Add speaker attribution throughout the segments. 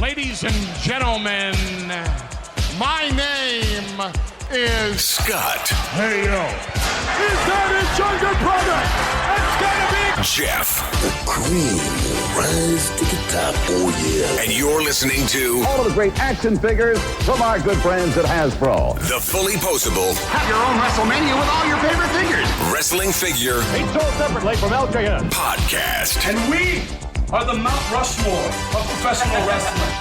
Speaker 1: Ladies and gentlemen, my name is
Speaker 2: Scott.
Speaker 3: Hey, yo. Is that his younger brother? It's gonna be
Speaker 2: Jef.
Speaker 4: The cream will rise to the top. Oh, yeah.
Speaker 2: And you're listening to
Speaker 5: all of the great action figures from our good friends at Hasbro.
Speaker 2: The Fullyposeable.
Speaker 6: Have your own WrestleMania with all your favorite figures.
Speaker 2: Wrestling Figure
Speaker 3: He's sold separately from LJN.
Speaker 2: Podcast.
Speaker 7: And we are the Mount Rushmore of professional wrestling.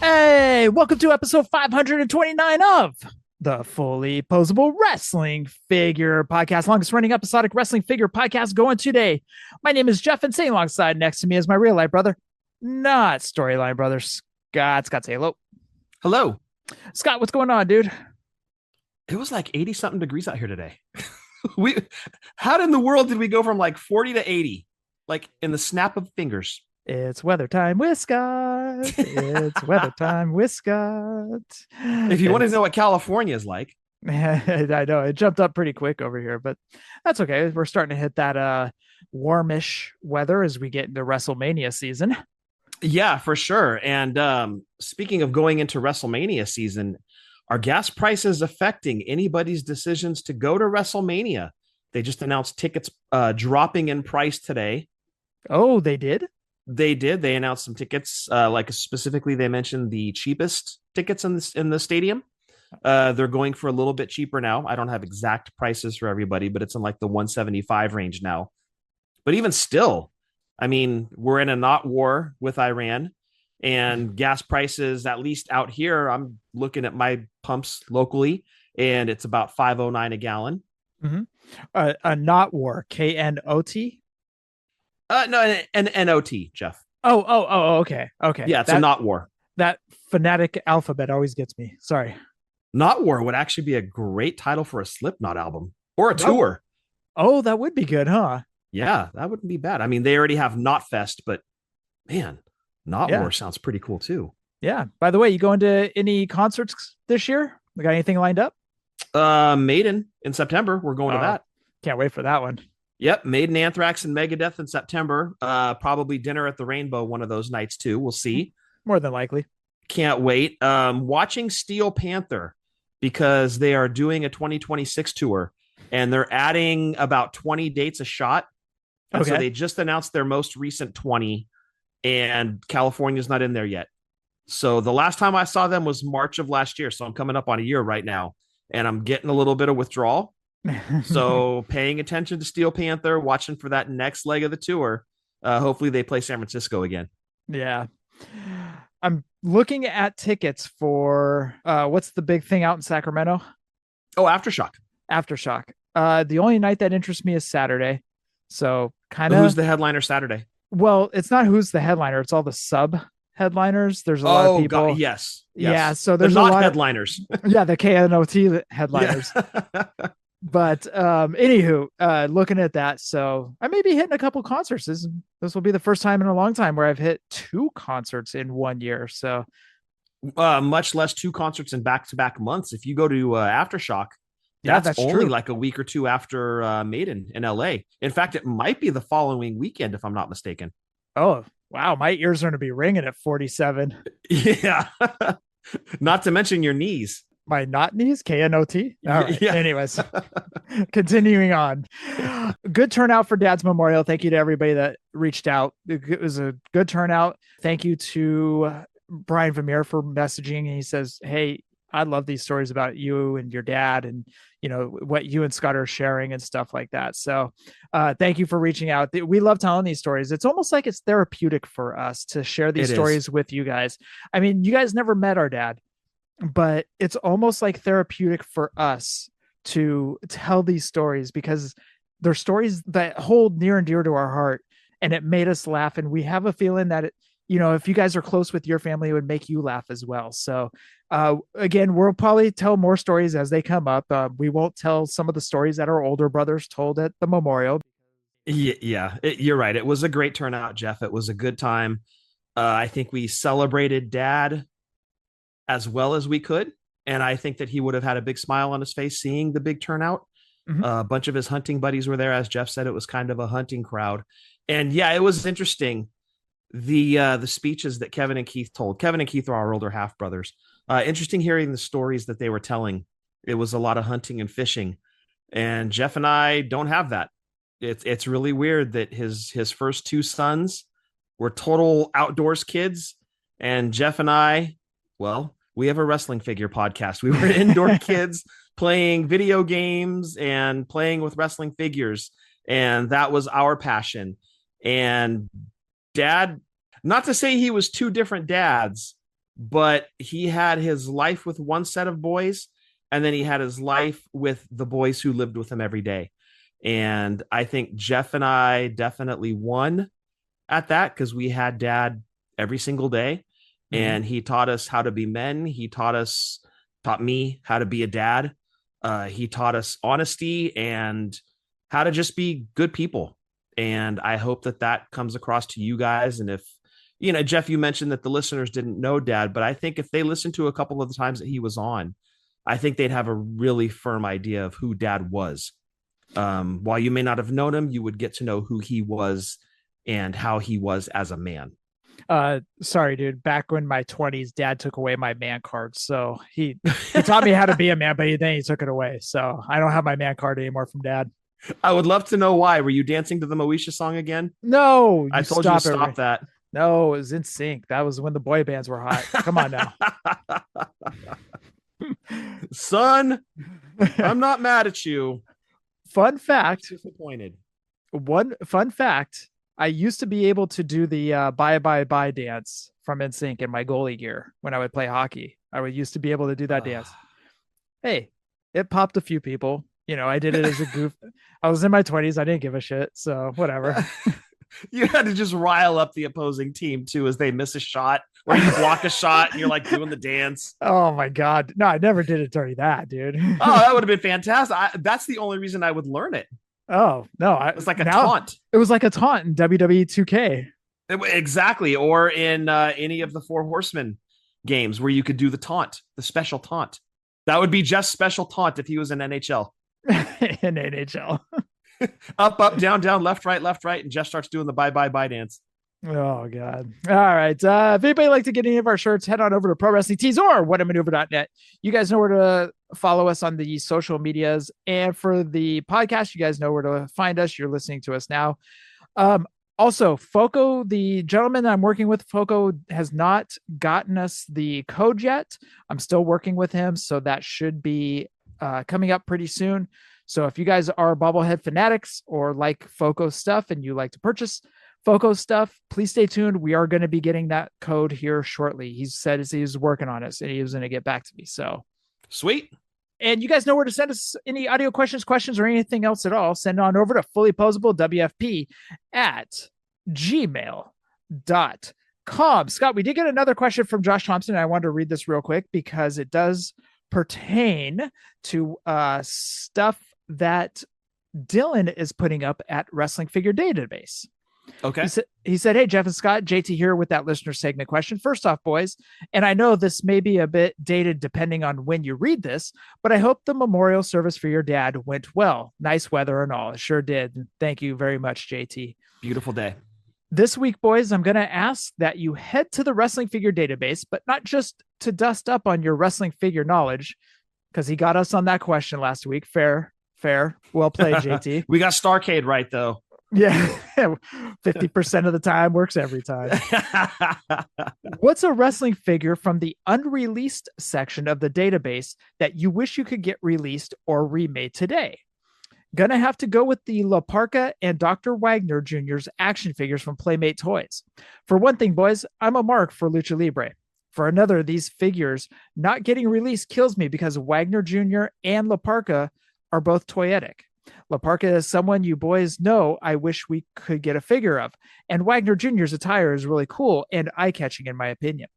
Speaker 8: Hey, welcome to episode 529 of the Fullyposeable Wrestling Figure Podcast, longest running episodic wrestling figure podcast going today. My name is Jef, and sitting alongside next to me is my real life brother, not storyline brother, Scott. Scott, say hello.
Speaker 9: Hello.
Speaker 8: Scott, what's going on, dude?
Speaker 9: It was like 80 something degrees out here today. How in the world did we go from like 40 to 80? Like in the snap of fingers.
Speaker 8: It's weather time with Scott. It's weather time with Scott.
Speaker 9: If you want to know what California is like.
Speaker 8: I know it jumped up pretty quick over here, but that's okay. We're starting to hit that warmish weather as we get into WrestleMania season.
Speaker 9: Yeah, for sure. And speaking of going into WrestleMania season, are gas prices affecting anybody's decisions to go to WrestleMania? They just announced tickets dropping in price today.
Speaker 8: Oh, they did?
Speaker 9: They did. They announced some tickets. Like specifically, they mentioned the cheapest tickets in the stadium. They're going for a little bit cheaper now. I don't have exact prices for everybody, but it's in like the 175 range now. But even still, I mean, we're in a not war with Iran, and gas prices, at least out here, I'm looking at my pumps locally, and it's about $5.09 a gallon.
Speaker 8: Mm-hmm. A not war, KNOT.
Speaker 9: No, an NOT, Jeff.
Speaker 8: Oh, okay.
Speaker 9: Yeah, it's a not war.
Speaker 8: That phonetic alphabet always gets me. Sorry.
Speaker 9: Not war would actually be a great title for a Slipknot album or a tour.
Speaker 8: Oh, that would be good, huh?
Speaker 9: Yeah, that wouldn't be bad. I mean, they already have Not Fest, but man, Not War sounds pretty cool too.
Speaker 8: Yeah. By the way, you going to any concerts this year? We got anything lined up?
Speaker 9: Maiden in September. We're going to that.
Speaker 8: Can't wait for that one.
Speaker 9: Yep, Maiden, Anthrax, and Megadeth in September. Probably Dinner at the Rainbow one of those nights too. We'll see.
Speaker 8: More than likely. Can't
Speaker 9: wait. Watching Steel Panther because they are doing a 2026 tour and they're adding about 20 dates a shot. And so they just announced their most recent 20 and California's not in there yet. So the last time I saw them was March of last year. So I'm coming up on a year right now and I'm getting a little bit of withdrawal. So paying attention to Steel Panther, watching for that next leg of the tour. Hopefully they play San Francisco again.
Speaker 8: Yeah. I'm looking at tickets for what's the big thing out in Sacramento?
Speaker 9: Oh, Aftershock.
Speaker 8: The only night that interests me is Saturday. So kind of
Speaker 9: who's the headliner Saturday?
Speaker 8: Well, it's not who's the headliner, it's all the sub headliners. There's a lot of people.
Speaker 9: God, yes.
Speaker 8: Yeah, so there's
Speaker 9: not
Speaker 8: a lot
Speaker 9: headliners.
Speaker 8: Yeah, the KNOT headliners. Yeah. But anywho, looking at that, so I may be hitting a couple concerts. This will be the first time in a long time where I've hit 2 concerts in 1 year. So
Speaker 9: much less 2 concerts in back-to-back months. If you go to Aftershock, that's only true. Like a week or 2 after Maiden in LA. In fact, it might be the following weekend, if I'm not mistaken.
Speaker 8: Oh, wow. My ears are going to be ringing at 47.
Speaker 9: Yeah. Not to mention your knees.
Speaker 8: My not knees, KNOT. All right.
Speaker 9: Yeah.
Speaker 8: Anyways, continuing on. Good turnout for Dad's Memorial. Thank you to everybody that reached out. It was a good turnout. Thank you to Brian Vermeer for messaging. He says, hey, I love these stories about you and your dad and, you know, what you and Scott are sharing and stuff like that. So thank you for reaching out. We love telling these stories. It's almost like it's therapeutic for us to share these stories with you guys. I mean, you guys never met our dad, but it's almost like therapeutic for us to tell these stories because they're stories that hold near and dear to our heart, and it made us laugh. And we have a feeling that, if you guys are close with your family, it would make you laugh as well. So again, we'll probably tell more stories as they come up. We won't tell some of the stories that our older brothers told at the memorial.
Speaker 9: Yeah, you're right. It was a great turnout, Jeff. It was a good time. I think we celebrated Dad as well as we could. And I think that he would have had a big smile on his face seeing the big turnout. A bunch of his hunting buddies were there. As Jeff said, it was kind of a hunting crowd. And yeah, it was interesting. The speeches that Kevin and Keith told. Kevin and Keith are our older half brothers. Interesting hearing the stories that they were telling. It was a lot of hunting and fishing. And Jeff and I don't have that. It's really weird that his first two sons were total outdoors kids. And Jeff and I, well, we have a wrestling figure podcast. We were indoor kids playing video games and playing with wrestling figures. And that was our passion. And Dad, not to say he was two different dads, but he had his life with one set of boys, and then he had his life with the boys who lived with him every day. And I think Jeff and I definitely won at that because we had Dad every single day. And he taught us how to be men. He taught me how to be a dad. He taught us honesty and how to just be good people. And I hope that comes across to you guys. And if, Jeff, you mentioned that the listeners didn't know Dad, but I think if they listened to a couple of the times that he was on, I think they'd have a really firm idea of who Dad was. While you may not have known him, you would get to know who he was and how he was as a man.
Speaker 8: Sorry, dude. Back when my 20s, Dad took away my man card. So he taught me how to be a man, but then he took it away. So I don't have my man card anymore from Dad.
Speaker 9: I would love to know why. Were you dancing to the Moesha song again?
Speaker 8: No,
Speaker 9: I told you to stop that.
Speaker 8: No, it was in sync. That was when the boy bands were hot. Come on now.
Speaker 9: Son, I'm not mad at you.
Speaker 8: Fun fact.
Speaker 9: Disappointed.
Speaker 8: One fun fact. I used to be able to do the bye dance from NSYNC in my goalie gear when I would play hockey. Used to be able to do that dance. Hey, it popped a few people. I did it as a goof. I was in my 20s. I didn't give a shit. So whatever.
Speaker 9: You had to just rile up the opposing team too as they miss a shot or you block a shot and you're like doing the dance.
Speaker 8: Oh my God. No, I never did it during that, dude.
Speaker 9: Oh, that would have been fantastic. That's the only reason I would learn it.
Speaker 8: Oh, no.
Speaker 9: It was like a taunt.
Speaker 8: It was like a taunt in WWE 2K.
Speaker 9: Exactly. Or in any of the Four Horsemen games where you could do the taunt, the special taunt. That would be just special taunt if he was in NHL.
Speaker 8: In NHL.
Speaker 9: Up, down, left, right, and Jeff starts doing the bye dance.
Speaker 8: Oh, God. All right. If anybody like to get any of our shirts, head on over to Pro Wrestling Tees or whatamaneuver.net. You guys know where to follow us on the social medias. And for the podcast, you guys know where to find us. You're listening to us now. Also, Foco, the gentleman I'm working with, Foco has not gotten us the code yet. I'm still working with him, so that should be coming up pretty soon. So if you guys are bobblehead fanatics or like Foco stuff and you like to purchase Foco stuff, please stay tuned. We are going to be getting that code here shortly. He said he's working on it and he was going to get back to me. So
Speaker 9: sweet.
Speaker 8: And you guys know where to send us any audio questions, or anything else at all. Send on over to fullyposeablewfp@gmail.com. Scott, we did get another question from Josh Thompson. I wanted to read this real quick because it does pertain to stuff that Dylan is putting up at Wrestling Figure Database.
Speaker 9: Okay.
Speaker 8: He said, hey, Jeff and Scott, JT here with that listener segment question. First off, boys, and I know this may be a bit dated depending on when you read this, but I hope the memorial service for your dad went well. Nice weather and all. It sure did. Thank you very much, JT.
Speaker 9: Beautiful day.
Speaker 8: This week, boys, I'm going to ask that you head to the Wrestling Figure Database, but not just to dust up on your wrestling figure knowledge, because he got us on that question last week. Fair. Well played, JT.
Speaker 9: We got Starcade right, though.
Speaker 8: Yeah, 50% of the time works every time. What's a wrestling figure from the unreleased section of the database that you wish you could get released or remade today? Gonna have to go with the La Parka and Dr. Wagner Jr.'s action figures from Playmate Toys. For one thing, boys, I'm a mark for Lucha Libre. For another, these figures not getting released kills me because Wagner Jr. and La Parka are both toyetic. La Parka is someone you boys know I wish we could get a figure of, and Wagner Jr.'s attire is really cool and eye-catching in my opinion.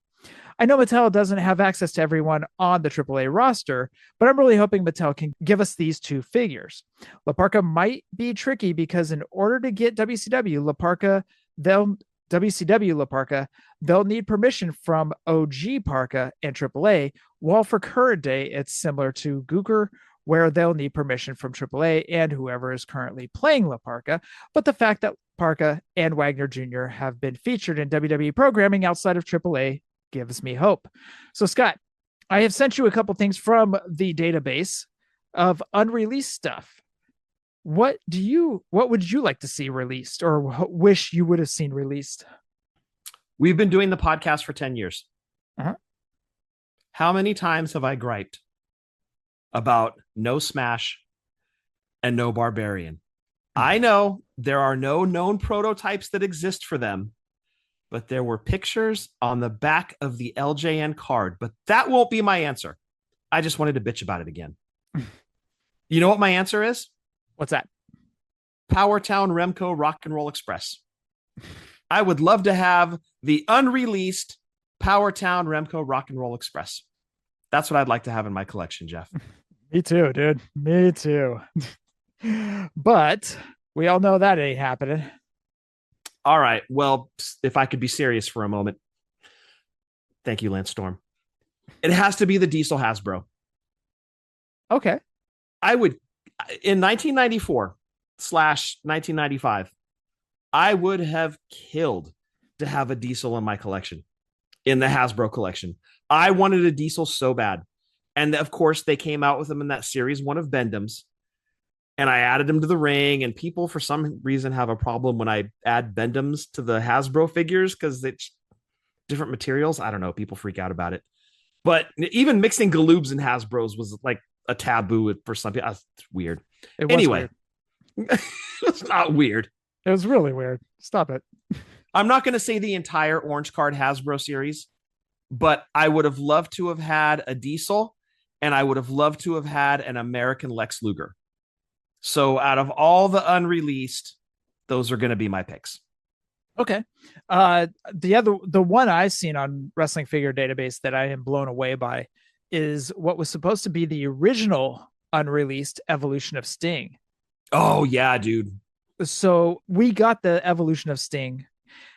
Speaker 8: I know Mattel doesn't have access to everyone on the AAA roster, but I'm really hoping Mattel can give us these two figures. La Parka might be tricky because in order to get WCW La Parka, they'll need permission from OG Parka and AAA, while for current day, it's similar to Gooker, where they'll need permission from AAA and whoever is currently playing La Parka. But the fact that Parka and Wagner Jr. have been featured in WWE programming outside of AAA gives me hope. So, Scott, I have sent you a couple things from the database of unreleased stuff. What would you like to see released, or wish you would have seen released?
Speaker 9: We've been doing the podcast for 10 years.
Speaker 8: Uh-huh.
Speaker 9: How many times have I griped about no Smash and no Barbarian? I know there are no known prototypes that exist for them, but there were pictures on the back of the LJN card. But that won't be my answer. I just wanted to bitch about it again. You know what my answer is?
Speaker 8: What's that?
Speaker 9: Powertown Remco Rock and Roll Express. I would love to have the unreleased Powertown Remco Rock and Roll Express. That's what I'd like to have in my collection, Jeff.
Speaker 8: Me too, dude. Me too. But we all know that ain't happening.
Speaker 9: All right. Well, if I could be serious for a moment. Thank you, Lance Storm. It has to be the Diesel Hasbro.
Speaker 8: Okay.
Speaker 9: I would, in 1994/1995, I would have killed to have a Diesel in my collection, in the Hasbro collection. I wanted a Diesel so bad. And of course, they came out with them in that series one of Bendham's. And I added them to the ring. And people, for some reason, have a problem when I add Bendham's to the Hasbro figures because it's different materials. I don't know. People freak out about it. But even mixing Galoobs and Hasbros was like a taboo for some people. It's weird. Anyway, weird. It's not weird.
Speaker 8: It was really weird. Stop it.
Speaker 9: I'm not going to say the entire Orange Card Hasbro series, but I would have loved to have had a Diesel, and I would have loved to have had an American Lex Luger. So out of all the unreleased, those are going to be my picks.
Speaker 8: Okay. The one I've seen on Wrestling Figure Database that I am blown away by is what was supposed to be the original unreleased Evolution of Sting.
Speaker 9: Oh yeah, dude.
Speaker 8: So we got the Evolution of Sting.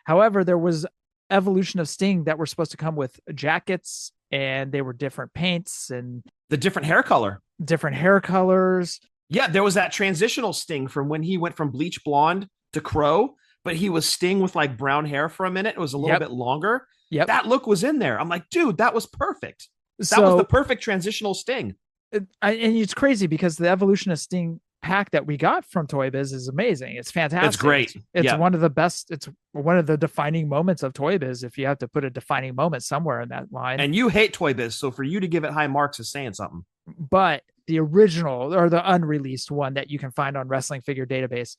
Speaker 8: However, there was Evolution of Sting that were supposed to come with jackets, and they were different paints and
Speaker 9: the different hair colors. Yeah, there was that transitional Sting from when he went from bleach blonde to Crow, but he was Sting with like brown hair for a minute. It was a little bit longer.
Speaker 8: Yep.
Speaker 9: That look was in there. I'm like, dude, that was perfect. That was the perfect transitional Sting.
Speaker 8: And it's crazy because the Evolution of Sting pack that we got from Toy Biz is amazing. It's fantastic.
Speaker 9: It's great.
Speaker 8: It's one of the best. It's one of the defining moments of Toy Biz. If you have to put a defining moment somewhere in that line.
Speaker 9: And you hate Toy Biz, so for you to give it high marks is saying something.
Speaker 8: But the original or the unreleased one that you can find on Wrestling Figure Database,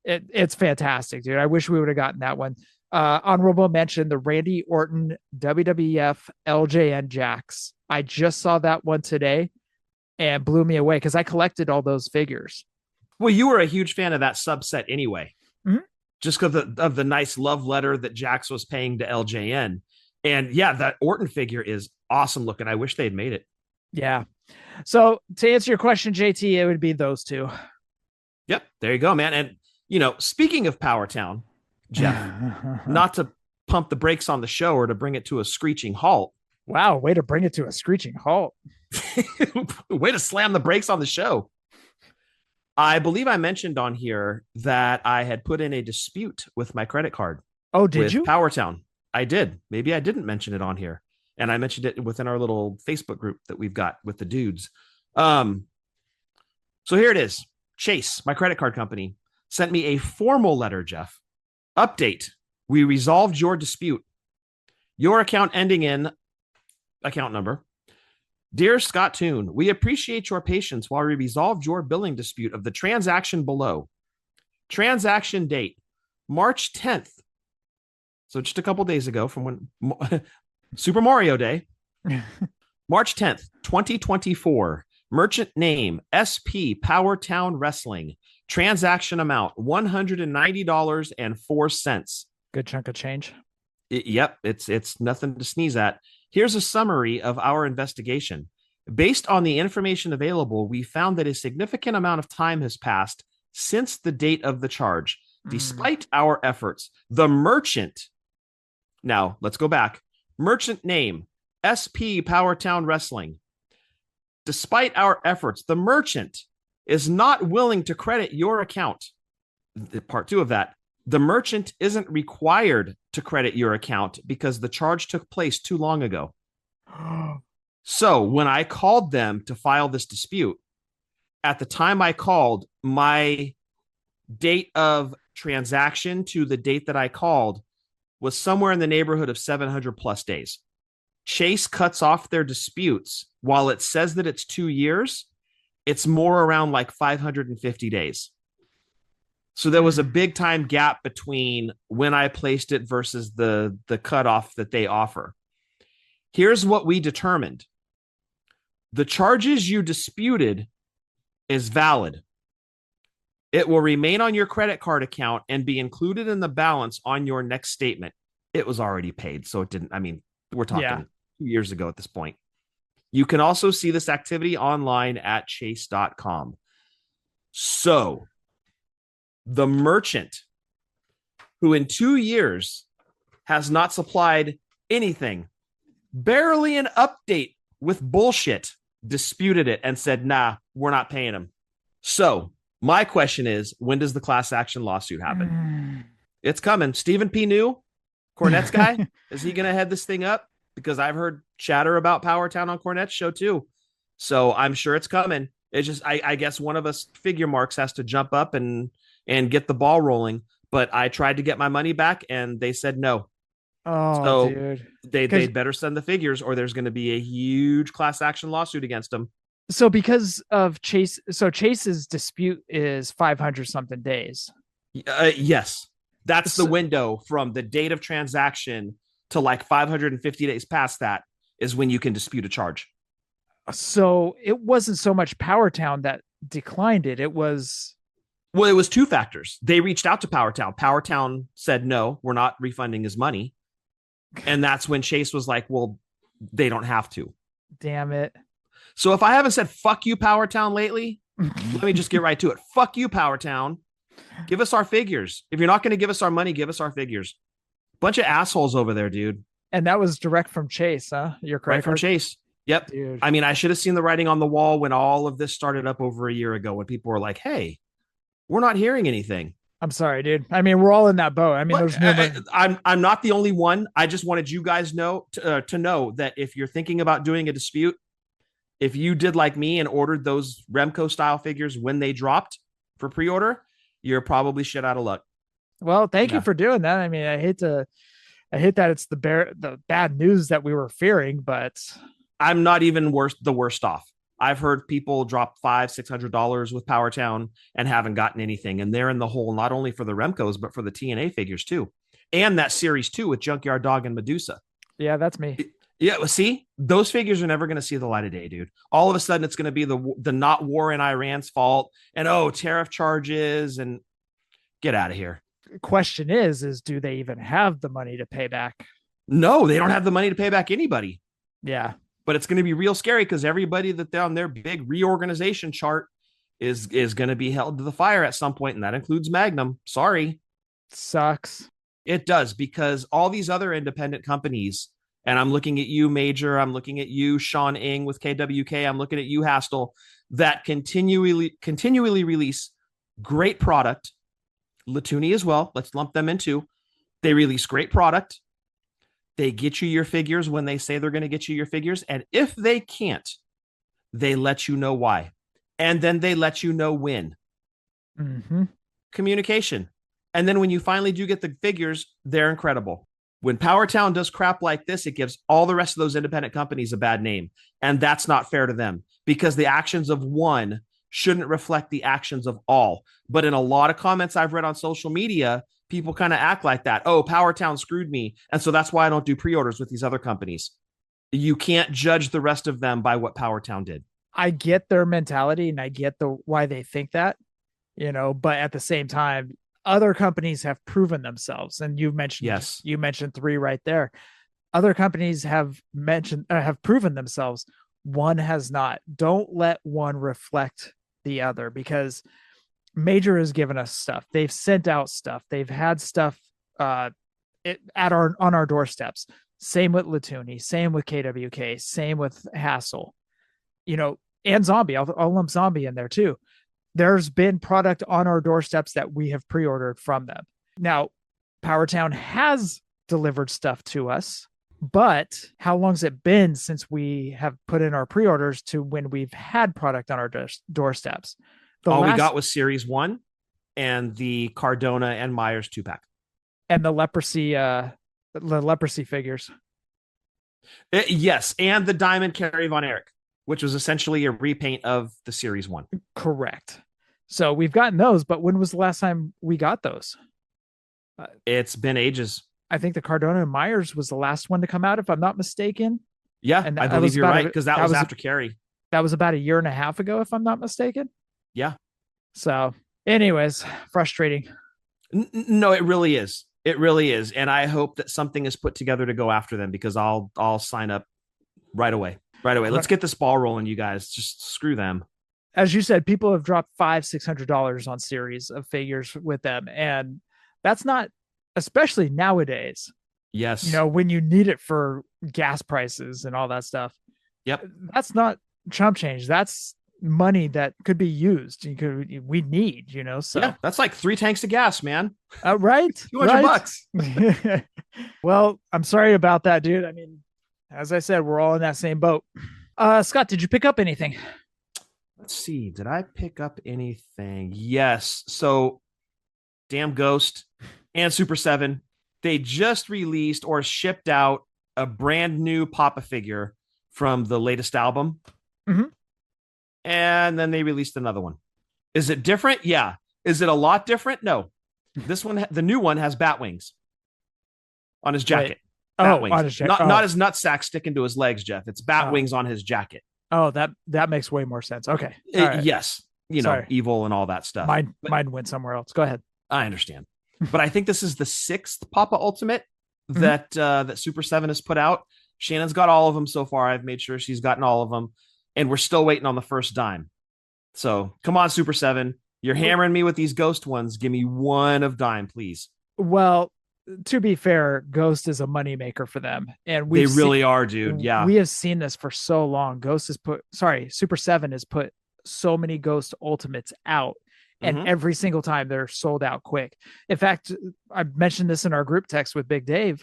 Speaker 8: it's fantastic, dude. I wish we would have gotten that one. Honorable mention, the Randy Orton WWF LJN Jax. I just saw that one today and blew me away because I collected all those figures.
Speaker 9: Well, you were a huge fan of that subset anyway,
Speaker 8: mm-hmm.
Speaker 9: just because of the nice love letter that Jax was paying to LJN. And yeah, that Orton figure is awesome looking. I wish they'd made it.
Speaker 8: Yeah. So to answer your question, JT, it would be those two.
Speaker 9: Yep. There you go, man. And, you know, speaking of Powertown, Jeff, not to pump the brakes on the show or to bring it to a screeching halt.
Speaker 8: Wow. Way to bring it to a screeching halt.
Speaker 9: Way to slam the brakes on the show. I believe I mentioned on here that I had put in a dispute with my credit card.
Speaker 8: Oh, did you?
Speaker 9: Powertown. I did. Maybe I didn't mention it on here. And I mentioned it within our little Facebook group that we've got with the dudes. So here it is. Chase, my credit card company, sent me a formal letter, Jeff. Update. We resolved your dispute. Your account ending in account number. Dear Scott Toon, we appreciate your patience while we resolved your billing dispute of the transaction below. Transaction date, March 10th. So just a couple days ago from when Super Mario Day, March 10th, 2024. Merchant name, SP Powertown Wrestling. Transaction amount, $190.04.
Speaker 8: Good chunk of change.
Speaker 9: Yep, it's nothing to sneeze at. Here's a summary of our investigation. Based on the information available, we found that a significant amount of time has passed since the date of the charge. Despite our efforts, the merchant. Now, let's go back. Merchant name, SP Powertown Wrestling. Despite our efforts, the merchant is not willing to credit your account. Part 2 of that. The merchant isn't required to credit your account because the charge took place too long ago. So when I called them to file this dispute, at the time I called, my date of transaction to the date that I called was somewhere in the neighborhood of 700 plus days. Chase cuts off their disputes. While it says that it's 2 years, it's more around like 550 days. So there was a big time gap between when I placed it versus the cutoff that they offer. Here's what we determined. The charges you disputed is valid. It will remain on your credit card account and be included in the balance on your next statement. It was already paid, so it didn't, I mean, we're talking 2 years ago at this point. You can also see this activity online at chase.com. So the merchant who in 2 years has not supplied anything, barely an update with bullshit, disputed it and said, nah, we're not paying him. So my question is, when does the class action lawsuit happen? It's coming. Stephen P. New, Cornette's guy, is he going to head this thing up? Because I've heard chatter about Powertown on Cornette's show too. So I'm sure it's coming. It's just, I guess one of us figure marks has to jump up and get the ball rolling. But I tried to get my money back and they said no.
Speaker 8: Oh,
Speaker 9: so
Speaker 8: dude.
Speaker 9: They'd better send the figures or there's going to be a huge class action lawsuit against them.
Speaker 8: So because of Chase, so Chase's dispute is 500 something days.
Speaker 9: Yes. That's the window from the date of transaction to like 550 days past that is when you can dispute a charge.
Speaker 8: So it wasn't so much Powertown that declined it. It was
Speaker 9: 2 factors. They reached out to Powertown. Powertown said, no, we're not refunding his money. And that's when Chase was like, well, they don't have to.
Speaker 8: Damn it.
Speaker 9: So if I haven't said fuck you, Powertown lately, let me just get right to it. Fuck you, Powertown. Give us our figures. If you're not going to give us our money, give us our figures. Bunch of assholes over there, dude.
Speaker 8: And that was direct from Chase, huh? Your credit
Speaker 9: right from
Speaker 8: card?
Speaker 9: Chase. Yep.
Speaker 8: Dude.
Speaker 9: I mean, I should have seen the writing on the wall when all of this started up over a year ago, when people were like, hey, we're not hearing anything.
Speaker 8: I'm sorry, dude. I mean, we're all in that boat. I mean, there's no.
Speaker 9: I'm not the only one. I just wanted you guys to know that if you're thinking about doing a dispute, if you did like me and ordered those Remco style figures when they dropped for pre-order, you're probably shit out of luck.
Speaker 8: Well, thank you for doing that. I mean, I hate that it's the bad news that we were fearing, but
Speaker 9: I'm not even the worst off. I've heard people drop $500-$600 with Powertown and haven't gotten anything. And they're in the hole, not only for the Remcos, but for the TNA figures too. And that series 2 with Junkyard Dog and Medusa.
Speaker 8: Yeah, that's me.
Speaker 9: Yeah. Well, see, those figures are never going to see the light of day, dude. All of a sudden it's going to be the not war in Iran's fault and tariff charges and get out of here.
Speaker 8: Question is do they even have the money to pay back?
Speaker 9: No, they don't have the money to pay back anybody.
Speaker 8: Yeah.
Speaker 9: But it's going to be real scary because everybody that they're on their big reorganization chart is going to be held to the fire at some point, and that includes Magnum. Sorry.
Speaker 8: Sucks.
Speaker 9: It does, because all these other independent companies, and I'm looking at you, Major, I'm looking at you, Sean Ing with KWK, I'm looking at you, Hastel, that continually release great product. Latuni as well. Let's lump them into. They release great product. They get you your figures when they say they're going to get you your figures. And if they can't, they let you know why. And then they let you know when.
Speaker 8: Mm-hmm.
Speaker 9: Communication. And then when you finally do get the figures, they're incredible. When Powertown does crap like this, it gives all the rest of those independent companies a bad name. And that's not fair to them, because the actions of one shouldn't reflect the actions of all. But in a lot of comments I've read on social media, people kind of act like that. Oh, Powertown screwed me. And so that's why I don't do pre-orders with these other companies. You can't judge the rest of them by what Powertown did.
Speaker 8: I get their mentality and I get why they think that, but at the same time, other companies have proven themselves. And you mentioned 3 right there. Other companies have proven themselves. One has not. Don't let one reflect the other, because Major has given us stuff. They've sent out stuff. They've had stuff on our doorsteps. Same with Latuni, same with KWK, same with Hassel. and Zombie. I'll lump Zombie in there too. There's been product on our doorsteps that we have pre-ordered from them. Now, Powertown has delivered stuff to us, but how long's it been since we have put in our pre-orders to when we've had product on our doorsteps?
Speaker 9: All we got was Series 1 and the Cardona and Myers 2-pack.
Speaker 8: And the leprosy figures.
Speaker 9: Yes, and the Diamond Kerry Von Erich, which was essentially a repaint of the Series 1.
Speaker 8: Correct. So we've gotten those, but when was the last time we got those?
Speaker 9: It's been ages.
Speaker 8: I think the Cardona and Myers was the last one to come out, if I'm not mistaken.
Speaker 9: Yeah,
Speaker 8: and
Speaker 9: I believe you're right, because that was after Kerry.
Speaker 8: That was about a year and a half ago, if I'm not mistaken.
Speaker 9: Yeah.
Speaker 8: So, anyways, frustrating.
Speaker 9: No, it really is. It really is. And I hope that something is put together to go after them, because I'll sign up right away. Right away. Let's get this ball rolling, you guys. Just screw them.
Speaker 8: As you said, people have dropped $500-$600 on series of figures with them. And that's not, especially nowadays.
Speaker 9: Yes.
Speaker 8: You know, when you need it for gas prices and all that stuff.
Speaker 9: Yep.
Speaker 8: That's not chump change. That's money that could be used. We need, you know, so
Speaker 9: yeah, that's like 3 tanks of gas, man.
Speaker 8: Right.
Speaker 9: $200.
Speaker 8: Well, I'm sorry about that, dude. I mean, as I said, we're all in that same boat. Scott, did you pick up anything?
Speaker 9: Let's see. Did I pick up anything? Yes. So Damn Ghost and Super 7, they just released or shipped out a brand new Papa figure from the latest album.
Speaker 8: Mm-hmm.
Speaker 9: And then they released another one. Is it different? Yeah. Is it a lot different? No. This one, the new one, has bat wings on his jacket. Bat wings.
Speaker 8: On his jacket.
Speaker 9: Not his nutsack sticking to his legs, Jeff. It's bat wings on his jacket.
Speaker 8: Oh, that makes way more sense. Okay. Right.
Speaker 9: Yes. You know, evil and all that stuff.
Speaker 8: Mine went somewhere else. Go ahead.
Speaker 9: I understand. But I think this is the 6th Papa Ultimate that Super 7 has put out. Shannon's got all of them so far. I've made sure she's gotten all of them. And we're still waiting on the first dime. So come on, Super 7. You're hammering me with these Ghost ones. Give me one of dime, please.
Speaker 8: Well, to be fair, Ghost is a moneymaker for them. And
Speaker 9: they really are, dude. Yeah.
Speaker 8: We have seen this for so long. Super 7 has put so many Ghost Ultimates out. And every single time they're sold out quick. In fact, I mentioned this in our group text with Big Dave,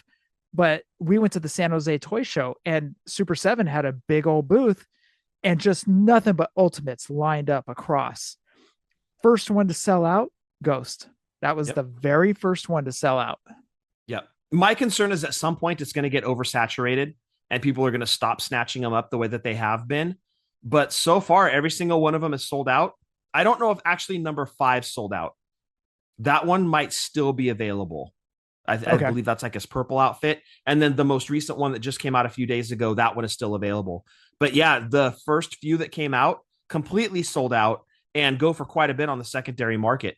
Speaker 8: but we went to the San Jose Toy Show and Super 7 had a big old booth and just nothing but Ultimates lined up across. First one to sell out, Ghost. That was the very first one to sell out.
Speaker 9: Yep. My concern is at some point it's going to get oversaturated and people are going to stop snatching them up the way that they have been. But so far, every single one of them is sold out. I don't know if actually number 5 sold out. That one might still be available. I believe that's like his purple outfit. And then the most recent one that just came out a few days ago, that one is still available. But yeah, the first few that came out completely sold out and go for quite a bit on the secondary market.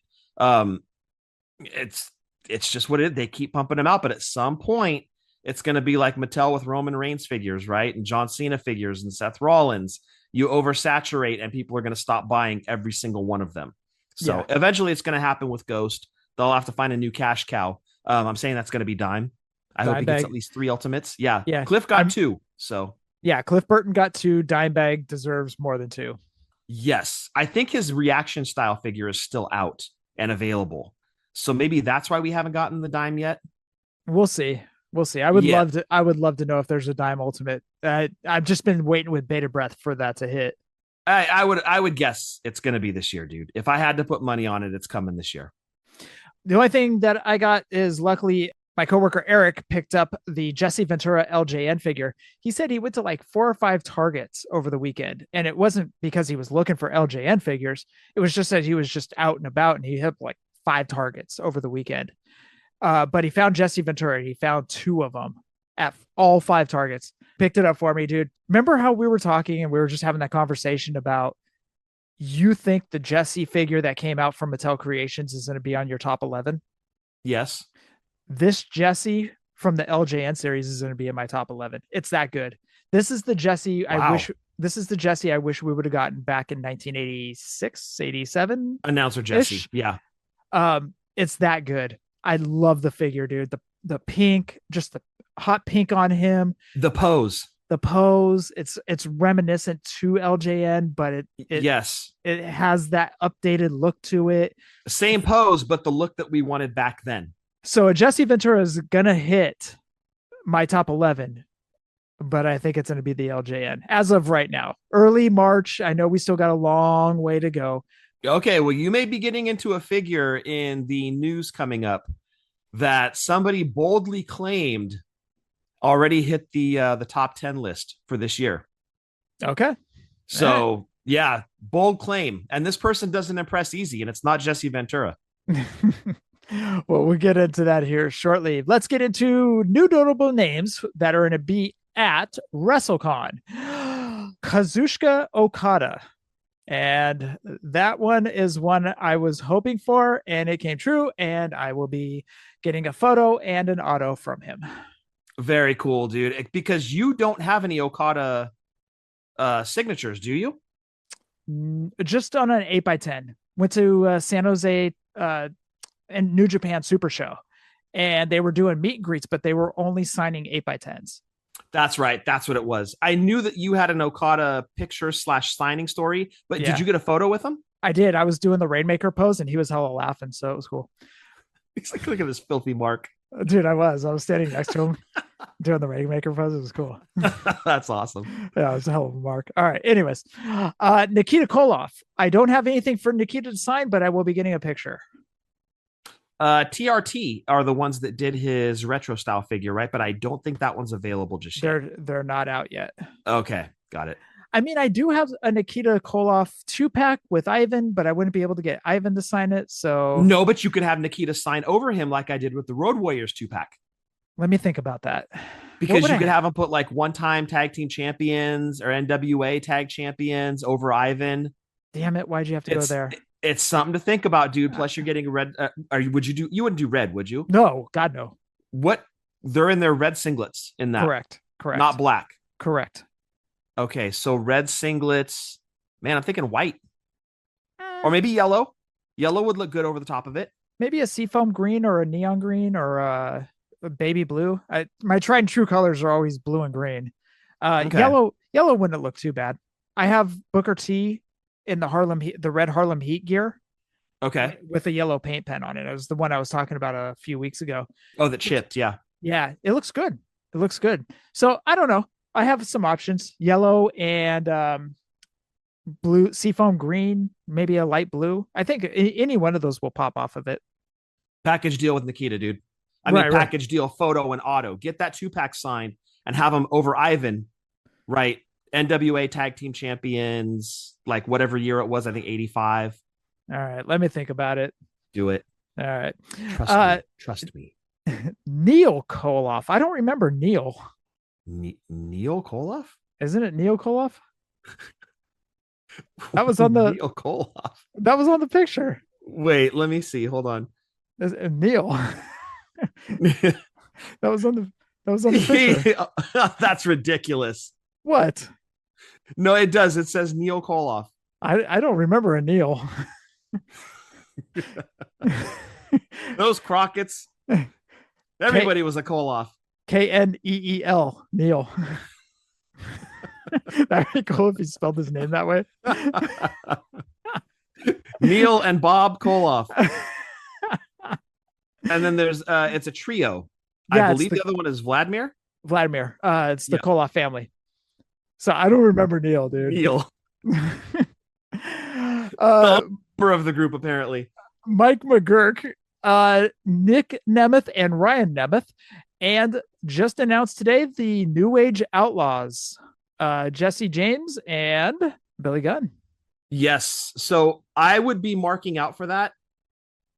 Speaker 9: It's just what it is. They keep pumping them out, but at some point it's going to be like Mattel with Roman Reigns figures, right? And John Cena figures and Seth Rollins. You oversaturate and people are going to stop buying every single one of them. So eventually it's going to happen with Ghost. They'll have to find a new cash cow. I'm saying that's going to be Dime. I hope he gets at least 3 Ultimates. Yeah. Cliff got 2. So
Speaker 8: yeah, Cliff Burton got 2. Dimebag deserves more than 2.
Speaker 9: Yes. I think his reaction style figure is still out and available. So maybe that's why we haven't gotten the Dime yet.
Speaker 8: We'll see. I would love to know if there's a Dime Ultimate. I've just been waiting with bated breath for that to hit.
Speaker 9: I would guess it's going to be this year, dude. If I had to put money on it, it's coming this year.
Speaker 8: The only thing that I got is luckily my coworker Eric picked up the Jesse Ventura LJN figure. He said he went to like 4 or 5 Targets over the weekend, and it wasn't because he was looking for LJN figures. It was just that he was just out and about, and he hit like 5 Targets over the weekend. But he found Jesse Ventura. He found 2 of them at all 5 Targets. Picked it up for me, dude. Remember how we were talking and we were just having that conversation about you think the Jesse figure that came out from Mattel Creations is going to be on your top 11?
Speaker 9: Yes.
Speaker 8: This Jesse from the LJN series is going to be in my top 11. It's that good. This is the Jesse This is the Jesse I wish we would have gotten back in 1986, 87.
Speaker 9: Announcer Jesse. Yeah.
Speaker 8: It's that good. I love the figure, dude. The pink, just the hot pink on him.
Speaker 9: The pose.
Speaker 8: the pose. It's reminiscent to LJN, but it has that updated look to it.
Speaker 9: Same pose, but the look that we wanted back then.
Speaker 8: So a Jesse Ventura is gonna hit my top 11, but I think it's gonna be the LJN as of right now. Early March. I know we still got a long way to go.
Speaker 9: Okay, well, you may be getting into a figure in the news coming up that somebody boldly claimed already hit the top 10 list for this year.
Speaker 8: Okay.
Speaker 9: So yeah, bold claim. And this person doesn't impress easy, and it's not Jesse Ventura.
Speaker 8: Well, we'll get into that here shortly. Let's get into new notable names that are going to be at WrestleCon. Kazuchika Okada. And that one is one I was hoping for, and it came true, and I will be getting a photo and an auto from him.
Speaker 9: Very cool, dude. Because you don't have any Okada signatures, do you?
Speaker 8: Just on an 8x10. Went to San Jose and New Japan Super Show, and they were doing meet and greets, but they were only signing 8x10s.
Speaker 9: That's right. That's what it was. I knew that you had an Okada picture / signing story, but did you get a photo with him?
Speaker 8: I did. I was doing the Rainmaker pose, and he was hella laughing, so it was cool.
Speaker 9: He's like, look at this filthy Mark.
Speaker 8: Dude, I was standing next to him doing the Rainmaker pose. It was cool.
Speaker 9: That's awesome.
Speaker 8: Yeah, it was a hell of a mark. All right. Anyways, Nikita Koloff. I don't have anything for Nikita to sign, but I will be getting a picture.
Speaker 9: TRT are the ones that did his retro style figure, right? But I don't think that one's available just yet.
Speaker 8: They're not out yet.
Speaker 9: Okay, got it.
Speaker 8: I mean, I do have a Nikita Koloff 2-pack with Ivan, but I wouldn't be able to get Ivan to sign it. So
Speaker 9: no, but you could have Nikita sign over him like I did with the Road Warriors 2-pack.
Speaker 8: Let me think about that.
Speaker 9: Because you could have him put like one-time tag team champions or NWA tag champions over Ivan.
Speaker 8: Damn it! Why'd you have to go there?
Speaker 9: It's something to think about, dude. Plus, you're getting red. You wouldn't do red, would you?
Speaker 8: No, God, no.
Speaker 9: What? They're in their red singlets in that.
Speaker 8: Correct.
Speaker 9: Not black.
Speaker 8: Correct.
Speaker 9: Okay, so red singlets. Man, I'm thinking white. Or maybe yellow. Yellow would look good over the top of it.
Speaker 8: Maybe a seafoam green or a neon green or a baby blue. My tried and true colors are always blue and green. Okay. Yellow wouldn't look too bad. I have Booker T in the red Harlem Heat gear.
Speaker 9: Okay.
Speaker 8: With a yellow paint pen on it. It was the one I was talking about a few weeks ago.
Speaker 9: Oh, the chipped. Yeah.
Speaker 8: Yeah. It looks good. So I don't know. I have some options: yellow and blue, seafoam green, maybe a light blue. I think any one of those will pop off of it.
Speaker 9: Package deal with Nikita, dude. Package deal, photo and auto. Get that 2-pack signed and have them over Ivan, right? NWA tag team champions, like whatever year it was, I think 85.
Speaker 8: All right, let me think about it.
Speaker 9: Do it.
Speaker 8: All right.
Speaker 9: Trust me.
Speaker 8: Neil Koloff. I don't remember Neil.
Speaker 9: Neil Koloff?
Speaker 8: Isn't it Neil Koloff? That was on the
Speaker 9: Neil Koloff.
Speaker 8: That was on the picture.
Speaker 9: Wait, let me see. Hold on.
Speaker 8: Neil. that was on the picture.
Speaker 9: That's ridiculous.
Speaker 8: What?
Speaker 9: No, it does. It says Neil Koloff.
Speaker 8: I don't remember a Neil.
Speaker 9: Those Crockett's. Everybody was a Koloff.
Speaker 8: Kneel. Neil. That'd be cool if he spelled his name that way.
Speaker 9: Neil and Bob Koloff. And then there's it's a trio. Yeah, I believe the other one is Vladimir.
Speaker 8: It's the Koloff family. So I don't remember Neil, dude.
Speaker 9: Neil. Member of the group, apparently.
Speaker 8: Mike McGurk, Nick Nemeth, and Ryan Nemeth. And just announced today the New Age Outlaws, Jesse James and Billy Gunn.
Speaker 9: Yes. So I would be marking out for that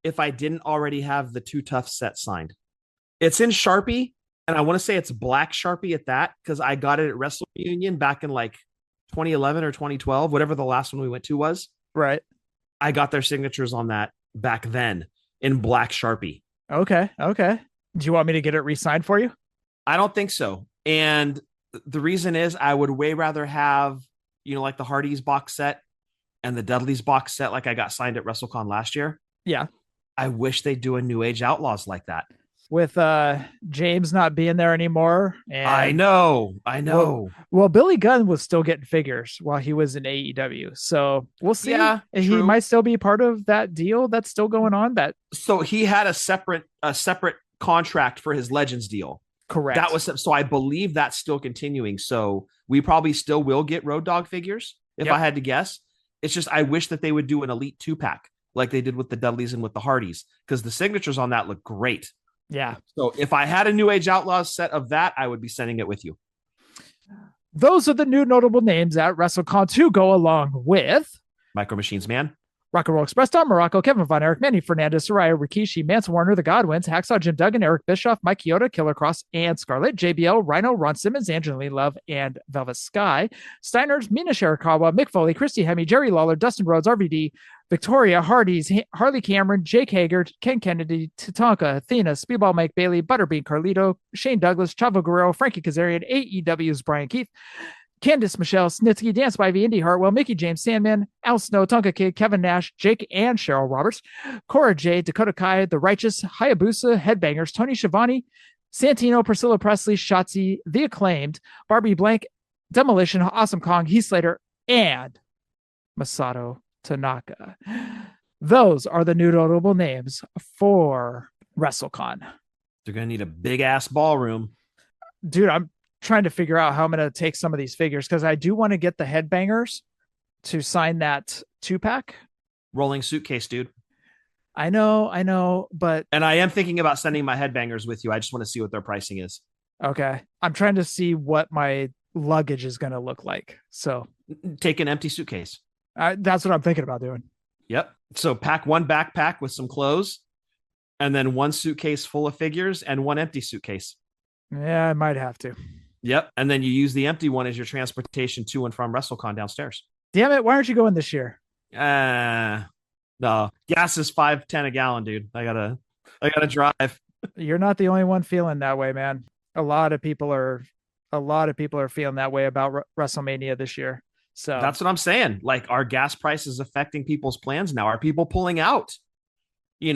Speaker 9: if I didn't already have the Too Tough set signed. It's in Sharpie, and I want to say it's black Sharpie at that, because I got it at Wrestle Reunion back in like 2011 or 2012, whatever the last one we went to was.
Speaker 8: Right.
Speaker 9: I got their signatures on that back then in black Sharpie.
Speaker 8: Okay. Do you want me to get it re-signed for you?
Speaker 9: I don't think so. And the reason is I would way rather have, like the Hardys box set and the Dudley's box set like I got signed at WrestleCon last year.
Speaker 8: Yeah.
Speaker 9: I wish they'd do a New Age Outlaws like that.
Speaker 8: with James not being there anymore. And
Speaker 9: I know.
Speaker 8: Well, Billy Gunn was still getting figures while he was in AEW. So we'll see.
Speaker 9: Yeah,
Speaker 8: he
Speaker 9: true.
Speaker 8: might still be part of that deal that's still going on.
Speaker 9: So he had a separate contract for his Legends deal.
Speaker 8: Correct.
Speaker 9: That was so I believe that's still continuing. So we probably still will get Road Dogg figures if I had to guess. It's just I wish that they would do an Elite 2-pack like they did with the Dudleys and with the Hardys, because the signatures on that look great.
Speaker 8: Yeah.
Speaker 9: So if I had a New Age Outlaws set of that, I would be sending it with you.
Speaker 8: Those are the new notable names at WrestleCon to go along with
Speaker 9: Micro Machines Man,
Speaker 8: Rock and Roll Express, Don Morocco, Kevin Von Erich, Manny Fernandez, Soraya Rikishi, Mance Warner, The Godwins, Hacksaw Jim Duggan, Eric Bischoff, Mike Chioda, Killer Cross, and Scarlett, JBL, Rhino, Ron Simmons, Angeline Love, and Velvet Sky, Steiners, Mina Sharikawa, Mick Foley, Christy Hemme, Jerry Lawler, Dustin Rhodes, RVD, Victoria, Hardy's, Harley Cameron, Jake Hager, Ken Kennedy, Tatanka, Athena, Speedball Mike Bailey, Butterbean Carlito, Shane Douglas, Chavo Guerrero, Frankie Kazarian, AEW's Brian Keith, Candice Michelle, Snitsky, Dance by V, Indy Hartwell, Mickey James, Sandman, Al Snow, Tonka Kid, Kevin Nash, Jake and Cheryl Roberts, Cora J, Dakota Kai, The Righteous, Hayabusa, Headbangers, Tony Schiavone, Santino, Priscilla Presley, Shotzi, The Acclaimed, Barbie Blank, Demolition, Awesome Kong, Heath Slater, and Masato Tanaka. Those are the new notable names for WrestleCon.
Speaker 9: They're going to need a big ass ballroom.
Speaker 8: Dude, I'm trying to figure out how I'm going to take some of these figures, because I do want to get the Headbangers to sign that 2-pack.
Speaker 9: Rolling suitcase, dude.
Speaker 8: I know, but...
Speaker 9: And I am thinking about sending my Headbangers with you. I just want to see what their pricing is.
Speaker 8: Okay. I'm trying to see what my luggage is going to look like. So
Speaker 9: take an empty suitcase.
Speaker 8: That's what I'm thinking about doing.
Speaker 9: Yep. So pack one backpack with some clothes, and then one suitcase full of figures and one empty suitcase.
Speaker 8: Yeah, I might have to.
Speaker 9: Yep. And then you use the empty one as your transportation to and from WrestleCon downstairs.
Speaker 8: Damn it. Why aren't you going this year?
Speaker 9: No. Gas is $5.10 a gallon, dude. I gotta drive.
Speaker 8: You're not the only one feeling that way, man. A lot of people are feeling that way about WrestleMania this year. So
Speaker 9: that's what I'm saying. Like, our gas price is affecting people's plans now. Are people pulling out?